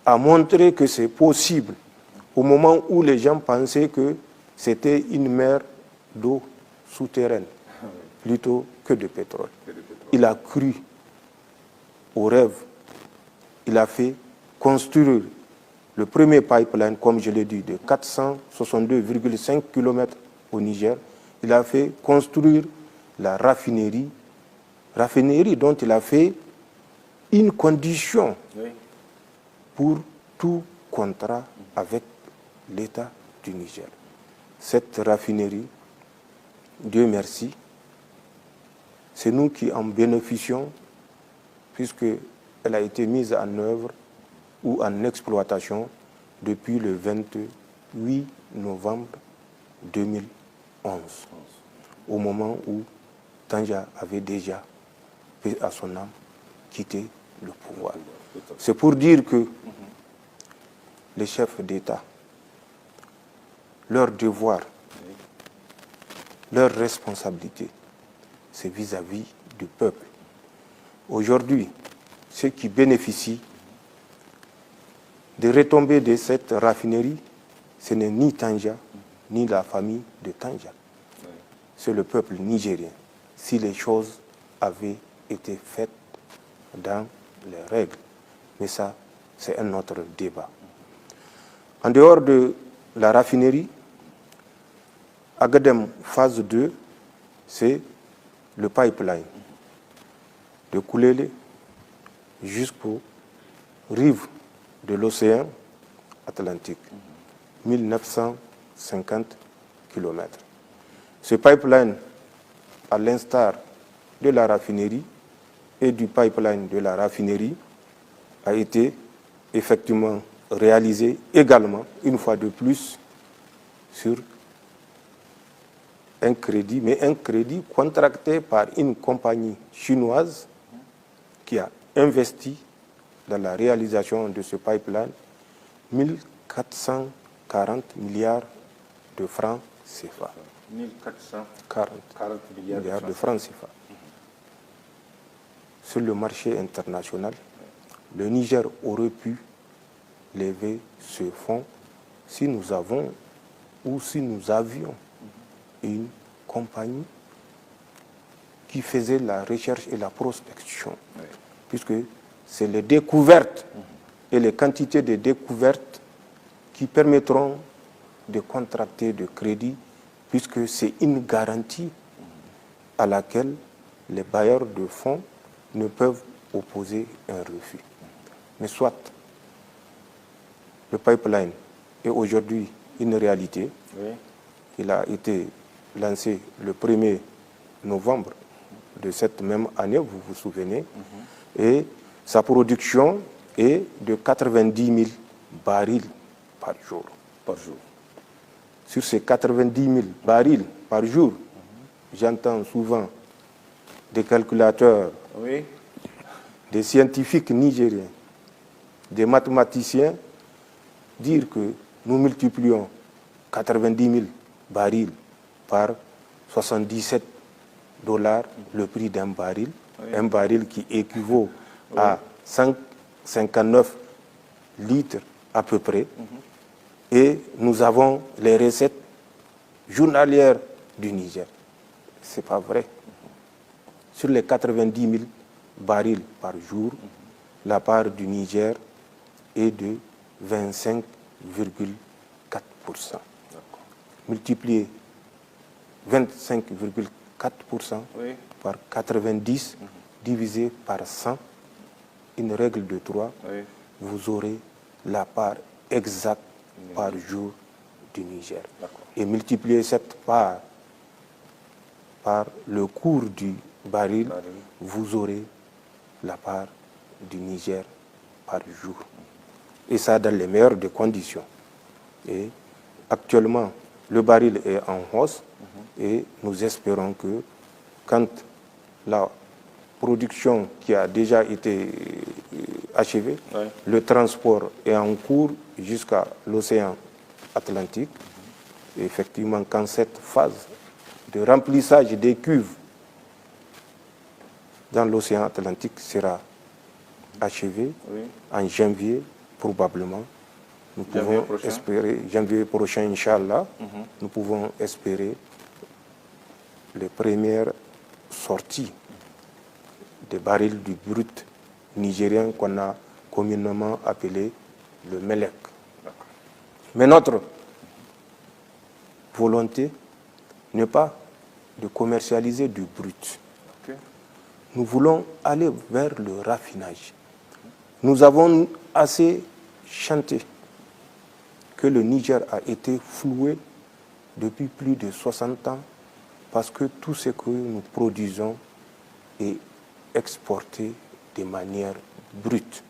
a montré que c'est possible au moment où les gens pensaient que c'était une mer d'eau souterraine plutôt que de pétrole. Il a cru au rêve. Il a fait construire le premier pipeline, comme je l'ai dit, de 462,5 km au Niger. Il a fait construire la raffinerie dont il a fait une condition pour tout contrat avec l'État du Niger. Cette raffinerie, Dieu merci, c'est nous qui en bénéficions, puisqu'elle a été mise en œuvre ou en exploitation depuis le 28 novembre 2011, au moment où Tandja avait déjà, paix à son âme, quitté le pouvoir. C'est pour dire que les chefs d'État, leur devoir, leur responsabilité, c'est vis-à-vis du peuple. Aujourd'hui, ceux qui bénéficient des retombées de cette raffinerie, ce n'est ni Tandja, ni la famille de Tandja. C'est le peuple nigérien. Si les choses avaient été faites dans les règles. Mais ça, c'est un autre débat. En dehors de la raffinerie, Agadem phase 2, c'est le pipeline de Koulele jusqu'aux rives de l'océan Atlantique. 1950 km. Ce pipeline, à l'instar de la raffinerie et du pipeline de la raffinerie, a été effectivement réalisé également, une fois de plus, sur un crédit, mais un crédit contracté par une compagnie chinoise qui a investi dans la réalisation de ce pipeline 1440 milliards de francs CFA. 1440 milliards de francs CFA. Sur le marché international, le Niger aurait pu lever ce fonds si nous avons ou si nous avions une compagnie qui faisait la recherche et la prospection, puisque c'est les découvertes et les quantités de découvertes qui permettront de contracter de crédit, puisque c'est une garantie à laquelle les bailleurs de fonds ne peuvent opposer un refus. Mais soit le pipeline est aujourd'hui une réalité. Oui. Il a été lancé le 1er novembre de cette même année, vous vous souvenez, et sa production est de 90 000 barils par jour. Sur ces 90 000 barils par jour, j'entends souvent des calculateurs, Oui. des scientifiques nigériens, des mathématiciens dire que nous multiplions 90 000 barils par 77 $, le prix d'un baril, un baril qui équivaut à 159 litres à peu près, et nous avons les recettes journalières du Niger. Ce n'est pas vrai. Sur les 90 000 barils par jour, la part du Niger est de 25,4%. Multiplier 25,4% par 90 divisé par 100, une règle de 3, vous aurez la part exacte par jour du Niger. Et multiplier cette part par le cours du baril, vous aurez la part du Niger par jour. Et ça dans les meilleures des conditions. Et actuellement, le baril est en hausse et nous espérons que quand la production qui a déjà été achevée, le transport est en cours jusqu'à l'océan Atlantique, et effectivement, quand cette phase de remplissage des cuves dans l'océan Atlantique sera achevée en janvier, probablement, nous pouvons espérer, janvier prochain, Inch'Allah, nous pouvons espérer les premières sorties des barils du brut nigérien qu'on a communément appelé le Melek. Mais notre volonté n'est pas de commercialiser du brut. Nous voulons aller vers le raffinage. Nous avons assez chanté que le Niger a été floué depuis plus de 60 ans parce que tout ce que nous produisons est exporté de manière brute.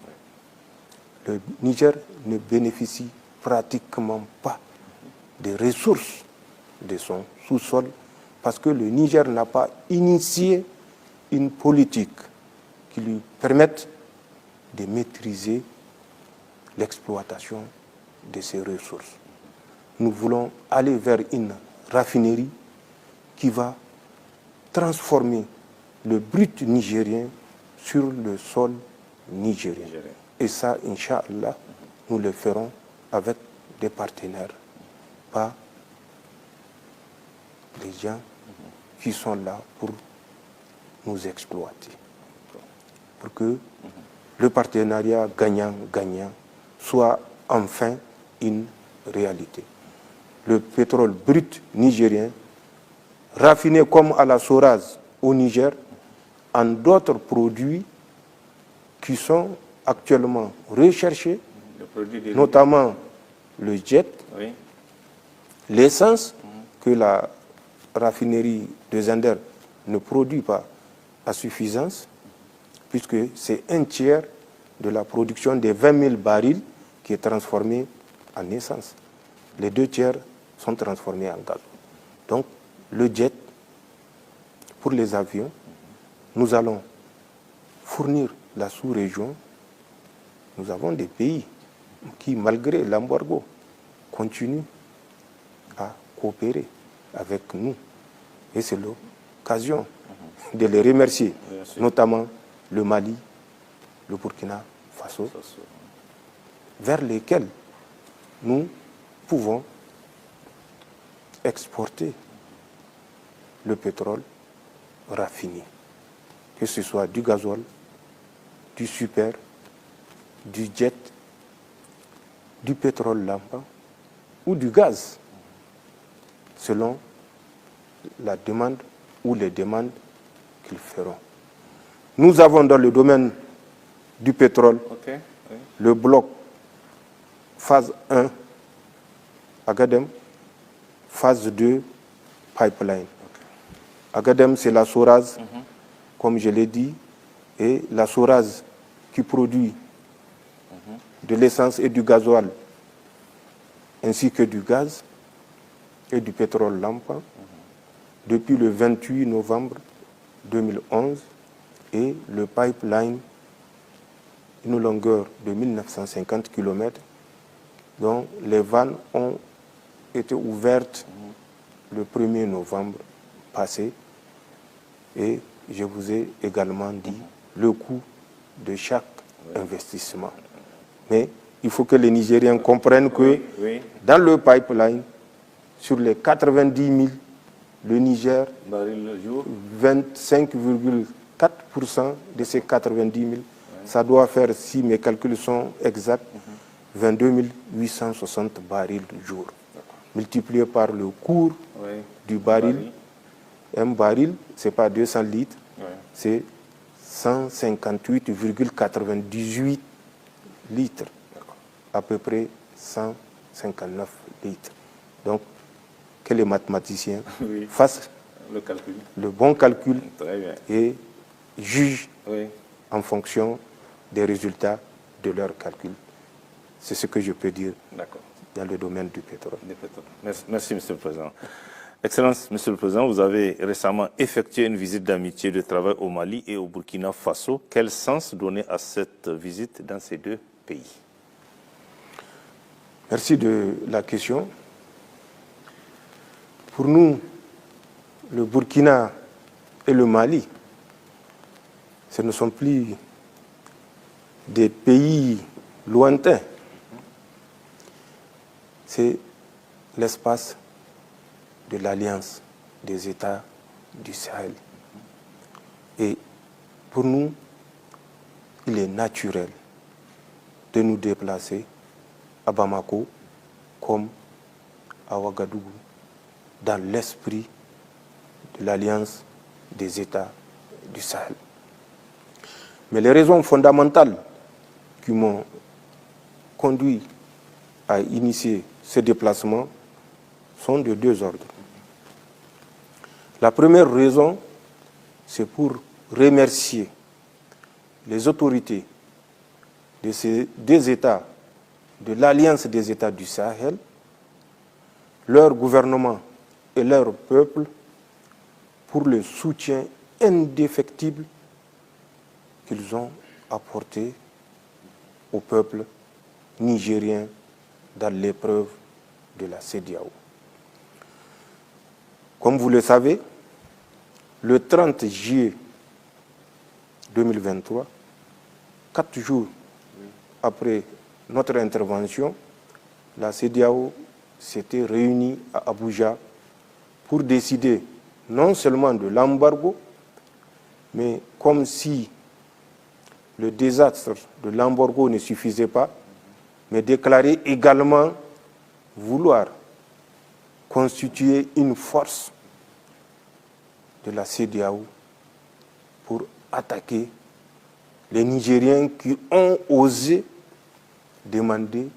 Le Niger ne bénéficie pratiquement pas des ressources de son sous-sol parce que le Niger n'a pas initié une politique qui lui permette de maîtriser l'exploitation de ces ressources. Nous voulons aller vers une raffinerie qui va transformer le brut nigérien sur le sol nigérien. Et ça, Inch'Allah, nous le ferons avec des partenaires, pas des gens qui sont là pour nous exploiter. Pour que le partenariat gagnant-gagnant soit enfin une réalité. Le pétrole brut nigérien, raffiné comme à la Soraz au Niger, en d'autres produits qui sont actuellement recherchés, notamment le jet l'essence que la raffinerie de Zender ne produit pas à suffisance, puisque c'est un tiers de la production des 20 000 barils qui est transformée en essence. Les 2 tiers sont transformés en gaz. Donc, le jet, pour les avions, nous allons fournir la sous-région. Nous avons des pays qui, malgré l'embargo, continuent à coopérer avec nous. Et c'est l'occasion de les remercier, notamment le Mali, le Burkina Faso, vers lesquels nous pouvons exporter le pétrole raffiné, que ce soit du gazole, du super, du jet, du pétrole lampa ou du gaz, selon la demande ou les demandes qu'ils feront. Nous avons dans le domaine du pétrole le bloc phase 1 Agadem, phase 2 pipeline. Agadem, c'est la Soraz, comme je l'ai dit, et la Soraz qui produit de l'essence et du gasoil, ainsi que du gaz et du pétrole lampa, depuis le 28 novembre 2011, et le pipeline, une longueur de 1950 km, dont les vannes ont été ouvertes le 1er novembre passé, et je vous ai également dit le coût de chaque investissement. Mais il faut que les Nigériens comprennent que dans le pipeline, sur les 90 000, le Niger, 25,4% de ces 90 000, ça doit faire, si mes calculs sont exacts, 22 860 barils jour. Multiplié par le cours du baril. Un baril, ce n'est pas 200 litres, c'est 158,98 litres, à peu près 159 litres. Donc, que les mathématiciens fassent le bon calcul et jugent en fonction des résultats de leur calcul. C'est ce que je peux dire dans le domaine du pétrole. Merci, Monsieur le Président. Excellence, Monsieur le Président, vous avez récemment effectué une visite d'amitié de travail au Mali et au Burkina Faso. Quel sens donner à cette visite dans ces 2 pays? Merci de la question. Pour nous, le Burkina et le Mali, ce ne sont plus des pays lointains. C'est l'espace de l'Alliance des États du Sahel. Et pour nous, il est naturel de nous déplacer à Bamako comme à Ouagadougou, dans l'esprit de l'Alliance des États du Sahel. Mais les raisons fondamentales qui m'ont conduit à initier ce déplacement sont de 2 ordres. La première raison, c'est pour remercier les autorités de ces 2 États, de l'Alliance des États du Sahel, leur gouvernement et leur peuple, pour le soutien indéfectible qu'ils ont apporté au peuple nigérien dans l'épreuve de la CEDEAO. Comme vous le savez, le 30 juillet 2023, 4 jours après notre intervention, la CEDEAO s'était réunie à Abuja pour décider non seulement de l'embargo, mais comme si le désastre de l'embargo ne suffisait pas, mais déclarer également vouloir constituer une force de la CEDEAO pour attaquer les Nigériens qui ont osé demander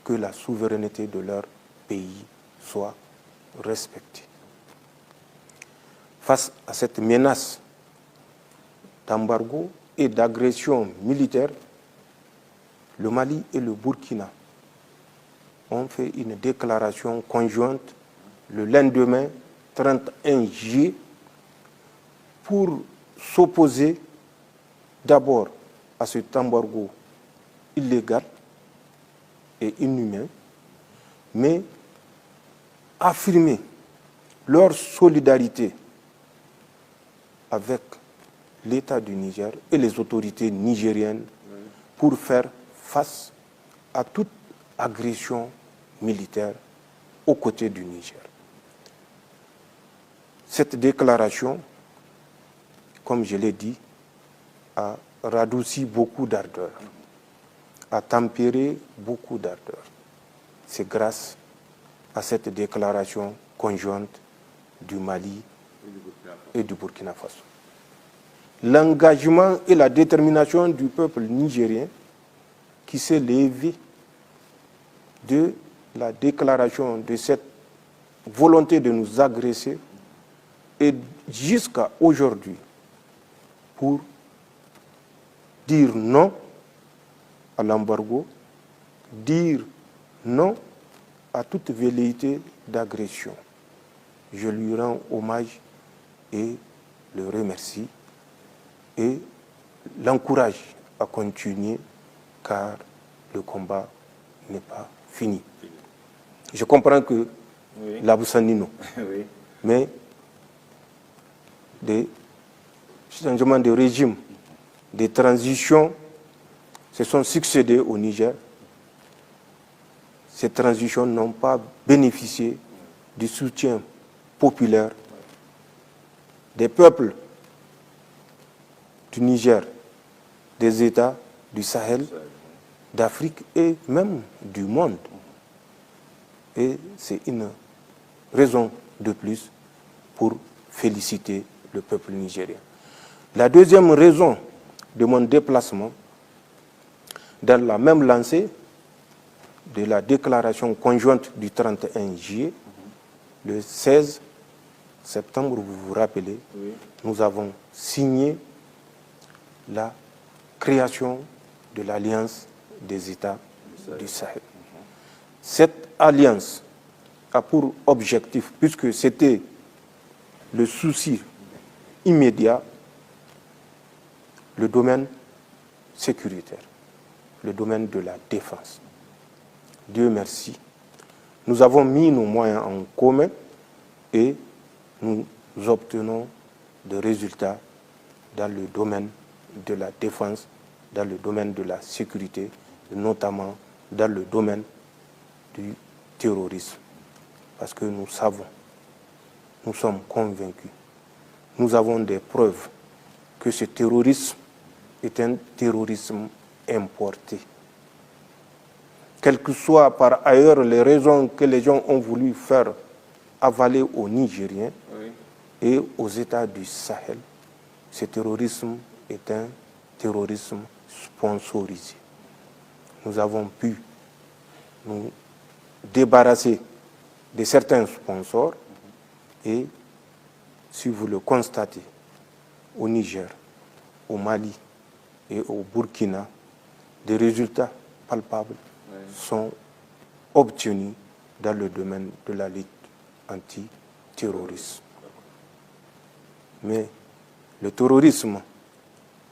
que la souveraineté de leur pays soient respectés. Face à cette menace d'embargo et d'agression militaire, le Mali et le Burkina ont fait une déclaration conjointe le lendemain 31 juillet pour s'opposer d'abord à cet embargo illégal et inhumain, mais affirmer leur solidarité avec l'État du Niger et les autorités nigériennes pour faire face à toute agression militaire aux côtés du Niger. Cette déclaration, comme je l'ai dit, a radouci beaucoup d'ardeur, a tempéré beaucoup d'ardeur. C'est grâce à cette déclaration conjointe du Mali et du Burkina Faso. L'engagement et la détermination du peuple nigérien qui s'est levé de la déclaration de cette volonté de nous agresser et jusqu'à aujourd'hui pour dire non à l'embargo, dire non à toute velléité d'agression. Je lui rends hommage et le remercie et l'encourage à continuer car le combat n'est pas fini. Je comprends que l'Aboussani, oui. Mais des changements de régime, des transitions se sont succédées au Niger. Ces transitions n'ont pas bénéficié du soutien populaire des peuples du Niger, des États du Sahel, d'Afrique et même du monde. Et c'est une raison de plus pour féliciter le peuple nigérien. La deuxième raison de mon déplacement, dans la même lancée de la déclaration conjointe du 31 juillet, le 16 septembre, vous vous rappelez, nous avons signé la création de l'Alliance des États du Sahel. Cette alliance a pour objectif, puisque c'était le souci immédiat, le domaine sécuritaire, le domaine de la défense. Dieu merci. Nous avons mis nos moyens en commun et nous obtenons des résultats dans le domaine de la défense, dans le domaine de la sécurité, notamment dans le domaine du terrorisme. Parce que nous savons, nous sommes convaincus, nous avons des preuves que ce terrorisme est un terrorisme importé. Quelles que soient par ailleurs les raisons que les gens ont voulu faire avaler aux Nigériens et aux États du Sahel, ce terrorisme est un terrorisme sponsorisé. Nous avons pu nous débarrasser de certains sponsors et, si vous le constatez, au Niger, au Mali et au Burkina, des résultats palpables sont obtenus dans le domaine de la lutte anti-terroriste. Mais le terrorisme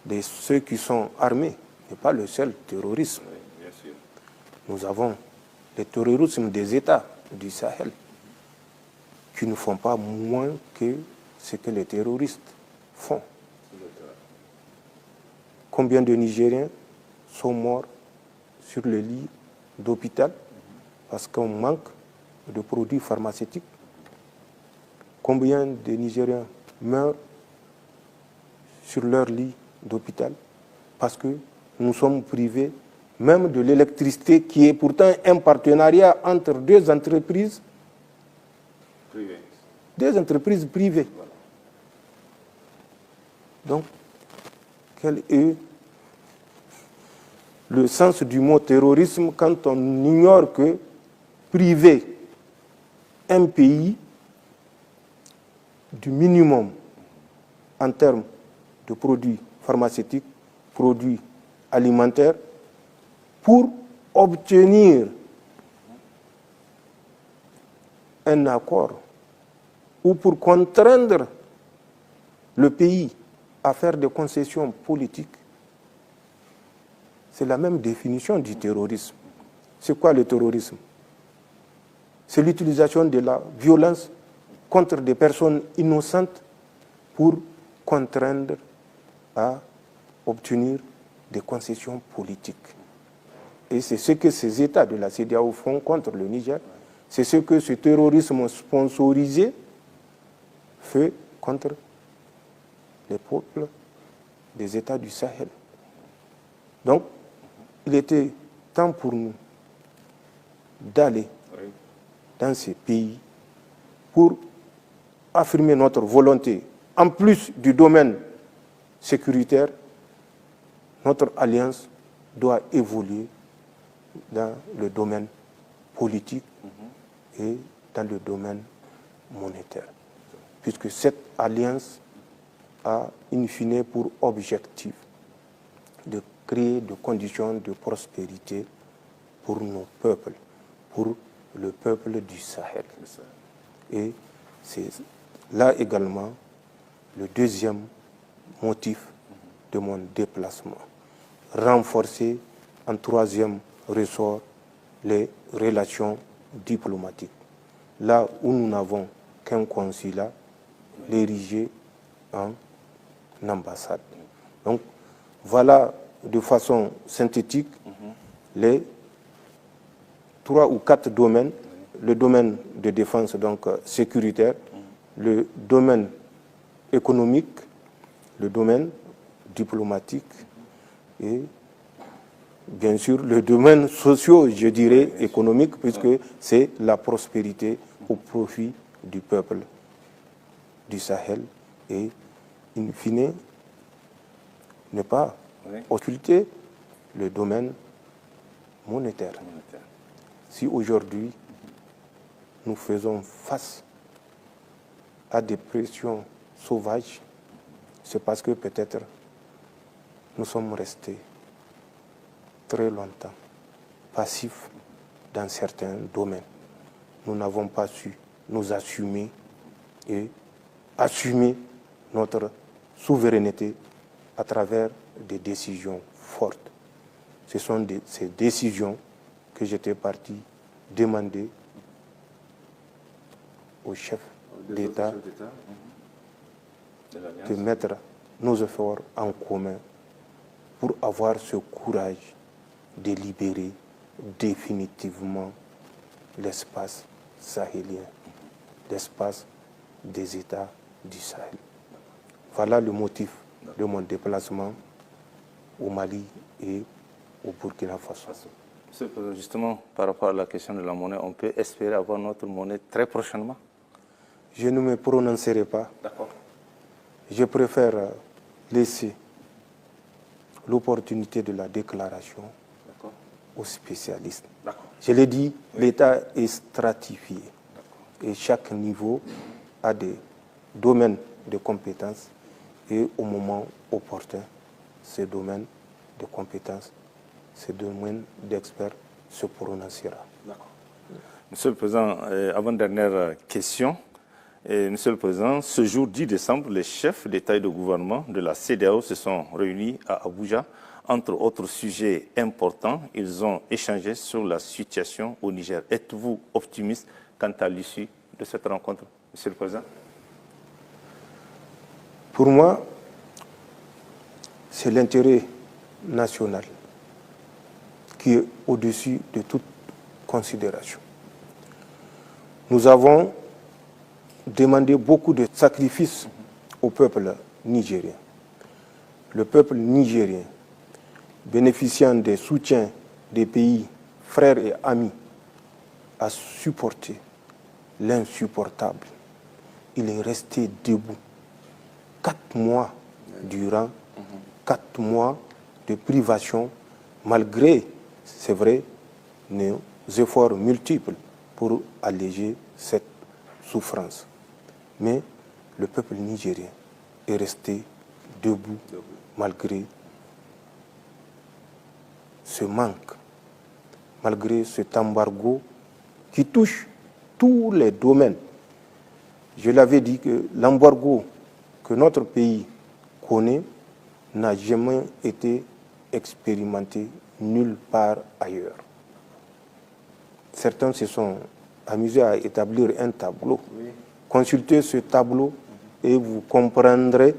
de ceux qui sont armés n'est pas le seul terrorisme. Nous avons le terrorisme des États du Sahel qui ne font pas moins que ce que les terroristes font. Combien de Nigériens sont morts sur le lit d'hôpital parce qu'on manque de produits pharmaceutiques? Combien de Nigériens meurent sur leur lit d'hôpital parce que nous sommes privés même de l'électricité qui est pourtant un partenariat entre deux entreprises privées. Deux entreprises privées. Donc, quel est le sens du mot terrorisme quand on ignore que priver un pays du minimum en termes de produits pharmaceutiques, produits alimentaires, pour obtenir un accord ou pour contraindre le pays à faire des concessions politiques. C'est la même définition du terrorisme. C'est quoi le terrorisme? C'est l'utilisation de la violence contre des personnes innocentes pour contraindre à obtenir des concessions politiques. Et c'est ce que ces États de la CEDEAO font contre le Niger. C'est ce que ce terrorisme sponsorisé fait contre les peuples des États du Sahel. Donc, il était temps pour nous d'aller dans ces pays pour affirmer notre volonté. En plus du domaine sécuritaire, notre alliance doit évoluer dans le domaine politique et dans le domaine monétaire. Puisque cette alliance a in fine pour objectif de créer des conditions de prospérité pour nos peuples, pour le peuple du Sahel. Et c'est là également le deuxième motif de mon déplacement. Renforcer en troisième ressort les relations diplomatiques. Là où nous n'avons qu'un consulat, l'ériger en ambassade. Donc voilà de façon synthétique les 3 ou 4 domaines. Le domaine de défense donc sécuritaire, le domaine économique, le domaine diplomatique et bien sûr le domaine socio, je dirais, économique, puisque c'est la prospérité au profit du peuple du Sahel et, in fine, ne pas occulter le domaine monétaire. Si aujourd'hui nous faisons face à des pressions sauvages, c'est parce que peut-être nous sommes restés très longtemps passifs dans certains domaines. Nous n'avons pas su nous assumer et assumer notre souveraineté à travers des décisions fortes. Ce sont ces décisions que j'étais parti demander au chef d'État de mettre nos efforts en commun pour avoir ce courage de libérer définitivement l'espace sahélien, l'espace des États du Sahel. Voilà le motif de mon déplacement au Mali et au Burkina Faso. Monsieur le Président, justement, par rapport à la question de la monnaie, on peut espérer avoir notre monnaie très prochainement? Je ne me prononcerai pas. D'accord. Je préfère laisser l'opportunité de la déclaration aux spécialistes. Je l'ai dit, l'État est stratifié et chaque niveau a des domaines de compétences et au moment opportun, ces domaines de compétences, ces domaines d'experts se prononcera. Monsieur le Président, avant-dernière question. Monsieur le Président, ce jour 10 décembre, les chefs d'État et de gouvernement de la CEDEAO se sont réunis à Abuja. Entre autres sujets importants, ils ont échangé sur la situation au Niger. Êtes-vous optimiste quant à l'issue de cette rencontre, Monsieur le Président? Pour moi, c'est l'intérêt national qui est au-dessus de toute considération. Nous avons demandé beaucoup de sacrifices au peuple nigérien. Le peuple nigérien, bénéficiant des soutiens des pays frères et amis, a supporté l'insupportable. Il est resté debout 4 mois durant, 4 mois de privation, malgré, c'est vrai, nos efforts multiples pour alléger cette souffrance. Mais le peuple nigérien est resté debout malgré ce manque, malgré cet embargo qui touche tous les domaines. Je l'avais dit que l'embargo que notre pays connaît n'a jamais été expérimenté nulle part ailleurs. Certains se sont amusés à établir un tableau. Oui. Consultez ce tableau et vous comprendrez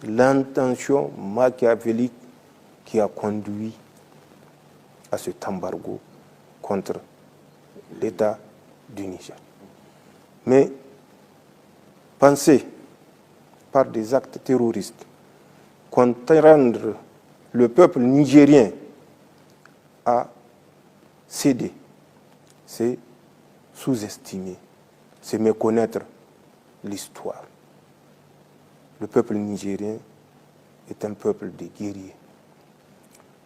l'intention machiavélique qui a conduit à cet embargo contre l'État du Niger. Mais penser par des actes terroristes contraindre le peuple nigérien à céder, c'est sous-estimer, c'est méconnaître l'histoire. Le peuple nigérien est un peuple de guerriers.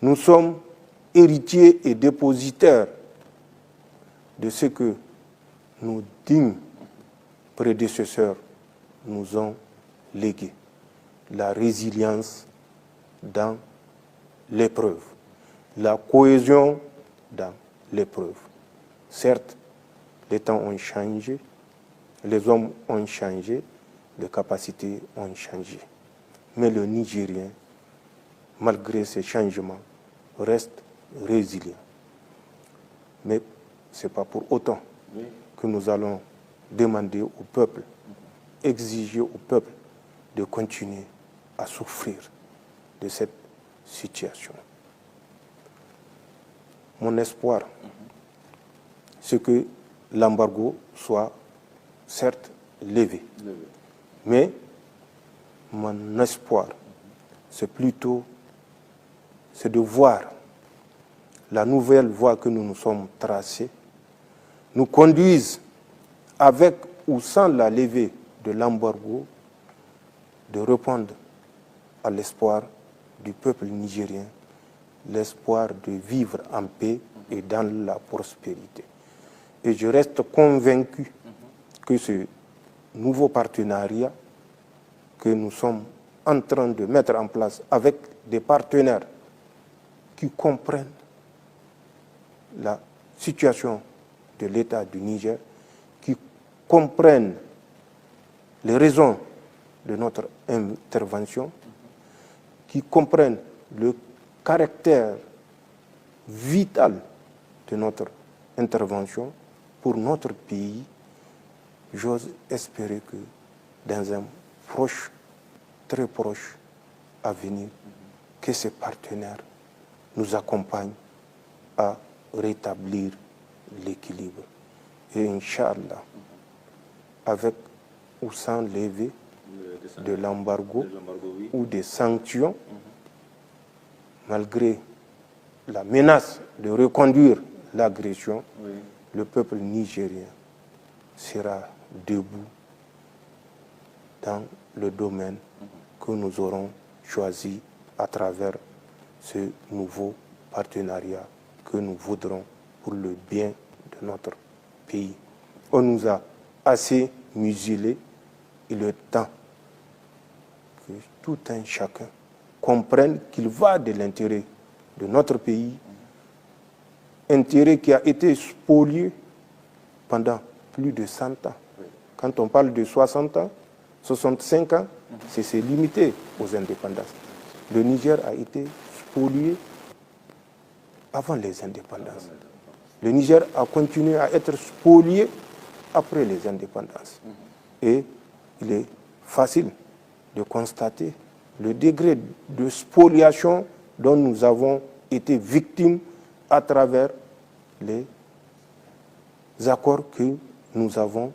Nous sommes héritiers et dépositaires de ce que nos dignes prédécesseurs nous ont légué, la résilience dans l'épreuve, la cohésion dans l'épreuve. Certes, les temps ont changé, les hommes ont changé, les capacités ont changé. Mais le Nigérien, malgré ces changements, reste résilient. Mais ce n'est pas pour autant que nous allons demander au peuple, exiger au peuple de continuer à souffrir de cette situation. Mon espoir, c'est que l'embargo soit certes levé. Mais mon espoir, c'est de voir la nouvelle voie que nous nous sommes tracée nous conduise avec ou sans la levée de l'embargo de répondre à l'espoir du peuple nigérien, l'espoir de vivre en paix et dans la prospérité. Et je reste convaincu que ce nouveau partenariat que nous sommes en train de mettre en place avec des partenaires qui comprennent la situation de l'État du Niger, qui comprennent les raisons de notre intervention, qui comprennent le caractère vital de notre intervention pour notre pays. J'ose espérer que dans un proche, très proche avenir, que ces partenaires nous accompagnent à rétablir l'équilibre. Et Inch'Allah, avec ou sans levée de l'embargo ou des sanctions, malgré la menace de reconduire l'agression, le peuple nigérien sera debout dans le domaine que nous aurons choisi à travers ce nouveau partenariat que nous voudrons pour le bien de notre pays. On nous a assez muselés, il est temps que tout un chacun comprenne qu'il va de l'intérêt de notre pays, intérêt qui a été spolié pendant plus de 100 ans. Quand on parle de 60 ans, 65 ans, c'est limité aux indépendances. Le Niger a été spolié avant les indépendances. Le Niger a continué à être spolié après les indépendances. Et il est facile de constater le degré de spoliation dont nous avons été victimes à travers les accords que nous avons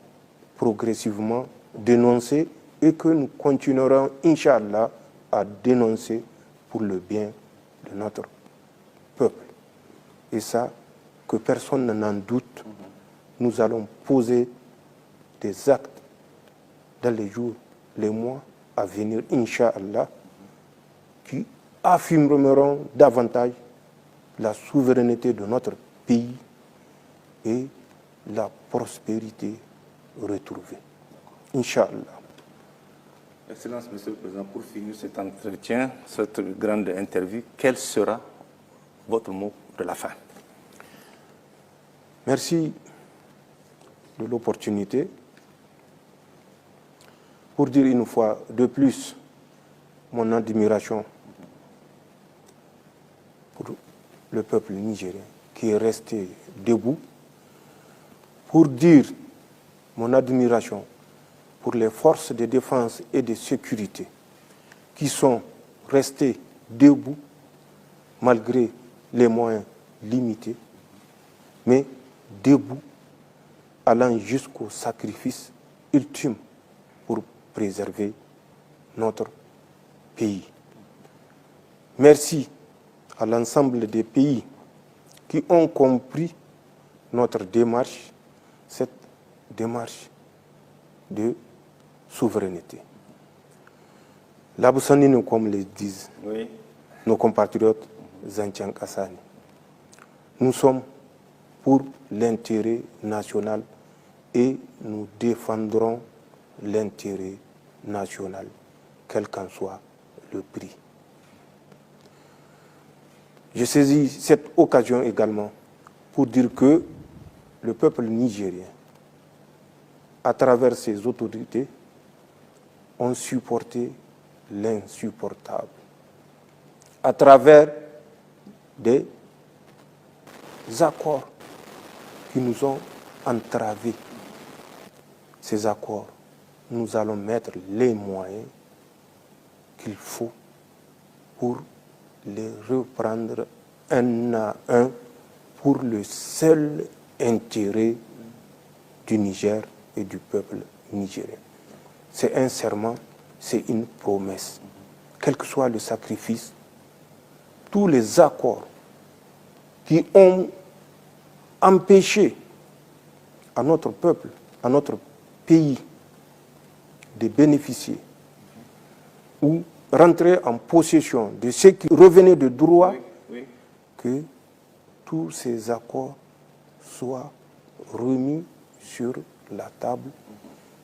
progressivement dénoncés et que nous continuerons, Inch'Allah, à dénoncer pour le bien de notre peuple. Et ça, que personne n'en doute, nous allons poser des actes dans les jours, les mois à venir, Inch'Allah, qui affirmeront davantage la souveraineté de notre pays et la prospérité retrouver. Inch'Allah. Excellence, Monsieur le Président, pour finir cet entretien, cette grande interview, quel sera votre mot de la fin? Merci de l'opportunité pour dire une fois de plus mon admiration pour le peuple nigérien qui est resté debout, pour dire mon admiration pour les forces de défense et de sécurité qui sont restées debout malgré les moyens limités, mais debout, allant jusqu'au sacrifice ultime pour préserver notre pays. Merci à l'ensemble des pays qui ont compris notre démarche, cette démarche de souveraineté. L'Absanine, comme le disent nos compatriotes Zanchan Kassani, nous sommes pour l'intérêt national et nous défendrons l'intérêt national, quel qu'en soit le prix. Je saisis cette occasion également pour dire que le peuple nigérien, à travers ses autorités, ont supporté l'insupportable. À travers des accords qui nous ont entravés. Ces accords, nous allons mettre les moyens qu'il faut pour les reprendre un à un pour le seul intérêt du Niger et du peuple nigérien. C'est un serment, c'est une promesse. Quel que soit le sacrifice, tous les accords qui ont empêché à notre peuple, à notre pays de bénéficier ou rentrer en possession de ce qui revenait de droit, que tous ces accords soient remis sur la table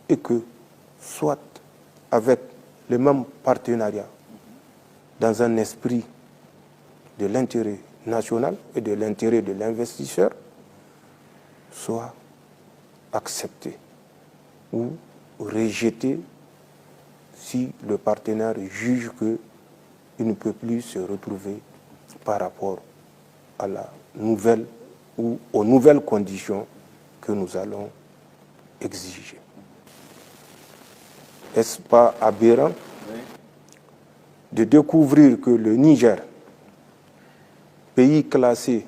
et que, soit avec le même partenariat, dans un esprit de l'intérêt national et de l'intérêt de l'investisseur, soit accepté ou rejeté si le partenaire juge qu'il ne peut plus se retrouver par rapport à la nouvelle ou aux nouvelles conditions que nous allons exiger. Est-ce pas aberrant de découvrir que le Niger, pays classé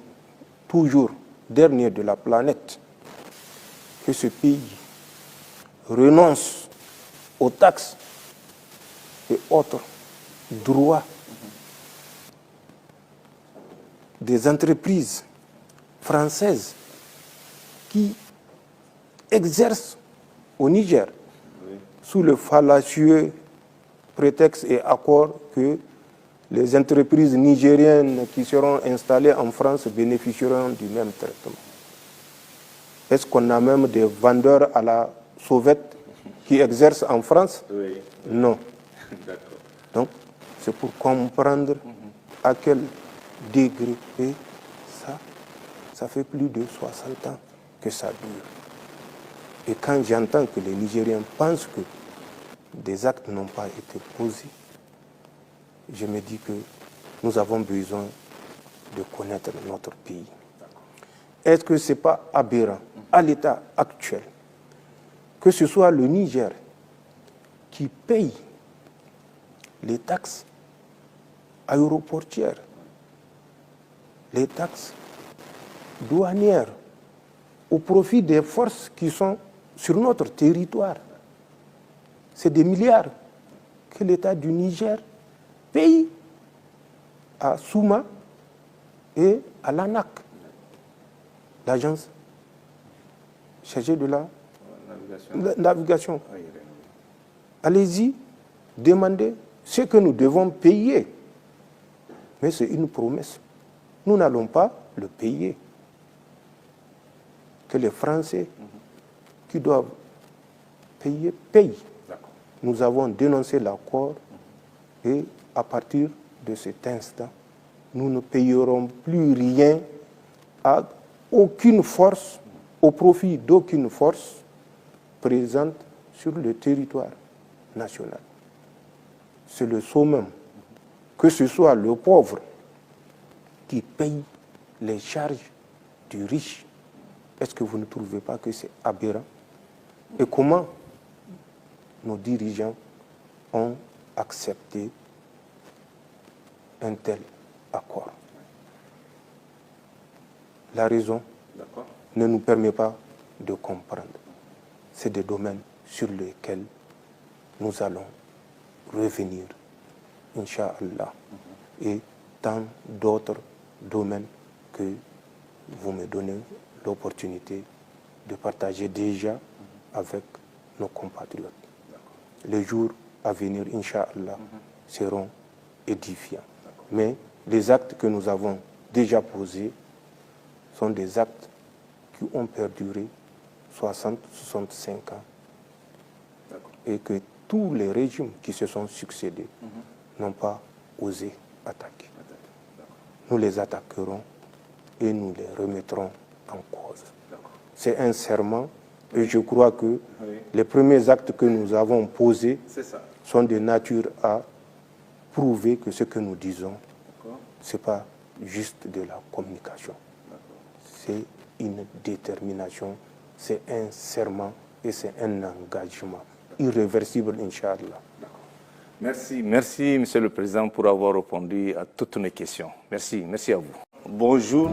toujours dernier de la planète, que ce pays renonce aux taxes et autres droits des entreprises françaises qui exercent au Niger sous le fallacieux prétexte et accord que les entreprises nigériennes qui seront installées en France bénéficieront du même traitement. Est-ce qu'on a même des vendeurs à la sauvette qui exercent en France? Non. Donc, c'est pour comprendre à quel degré, et ça fait plus de 60 ans que ça dure. Et quand j'entends que les Nigériens pensent que des actes n'ont pas été posés, je me dis que nous avons besoin de connaître notre pays. Est-ce que ce n'est pas aberrant, à l'état actuel, que ce soit le Niger qui paye les taxes aéroportières, les taxes douanières, au profit des forces qui sont sur notre territoire? C'est des milliards que l'État du Niger paye à Souma et à l'ANAC, l'agence chargée de la navigation. Allez-y, demandez ce que nous devons payer. Mais c'est une promesse. Nous n'allons pas le payer. Que les Français qui doivent payer paye. Nous avons dénoncé l'accord et à partir de cet instant, nous ne payerons plus rien à aucune force, au profit d'aucune force présente sur le territoire national. C'est le summum. Que ce soit le pauvre qui paye les charges du riche. Est-ce que vous ne trouvez pas que c'est aberrant? Et comment nos dirigeants ont accepté un tel accord? La raison ne nous permet pas de comprendre. C'est des domaines sur lesquels nous allons revenir, Inch'Allah, et tant d'autres domaines que vous me donnez l'opportunité de partager déjà avec nos compatriotes. Les jours à venir, Inch'Allah, seront édifiants. Mais les actes que nous avons déjà posés sont des actes qui ont perduré 60-65 ans et que tous les régimes qui se sont succédés n'ont pas osé attaquer. Nous les attaquerons et nous les remettrons en cause. C'est un serment et je crois que les premiers actes que nous avons posés sont de nature à prouver que ce que nous disons, ce n'est pas juste de la communication. C'est une détermination, c'est un serment et c'est un engagement irréversible, Inch'Allah. Merci, Monsieur le Président, pour avoir répondu à toutes nos questions. Merci à vous. Bonjour.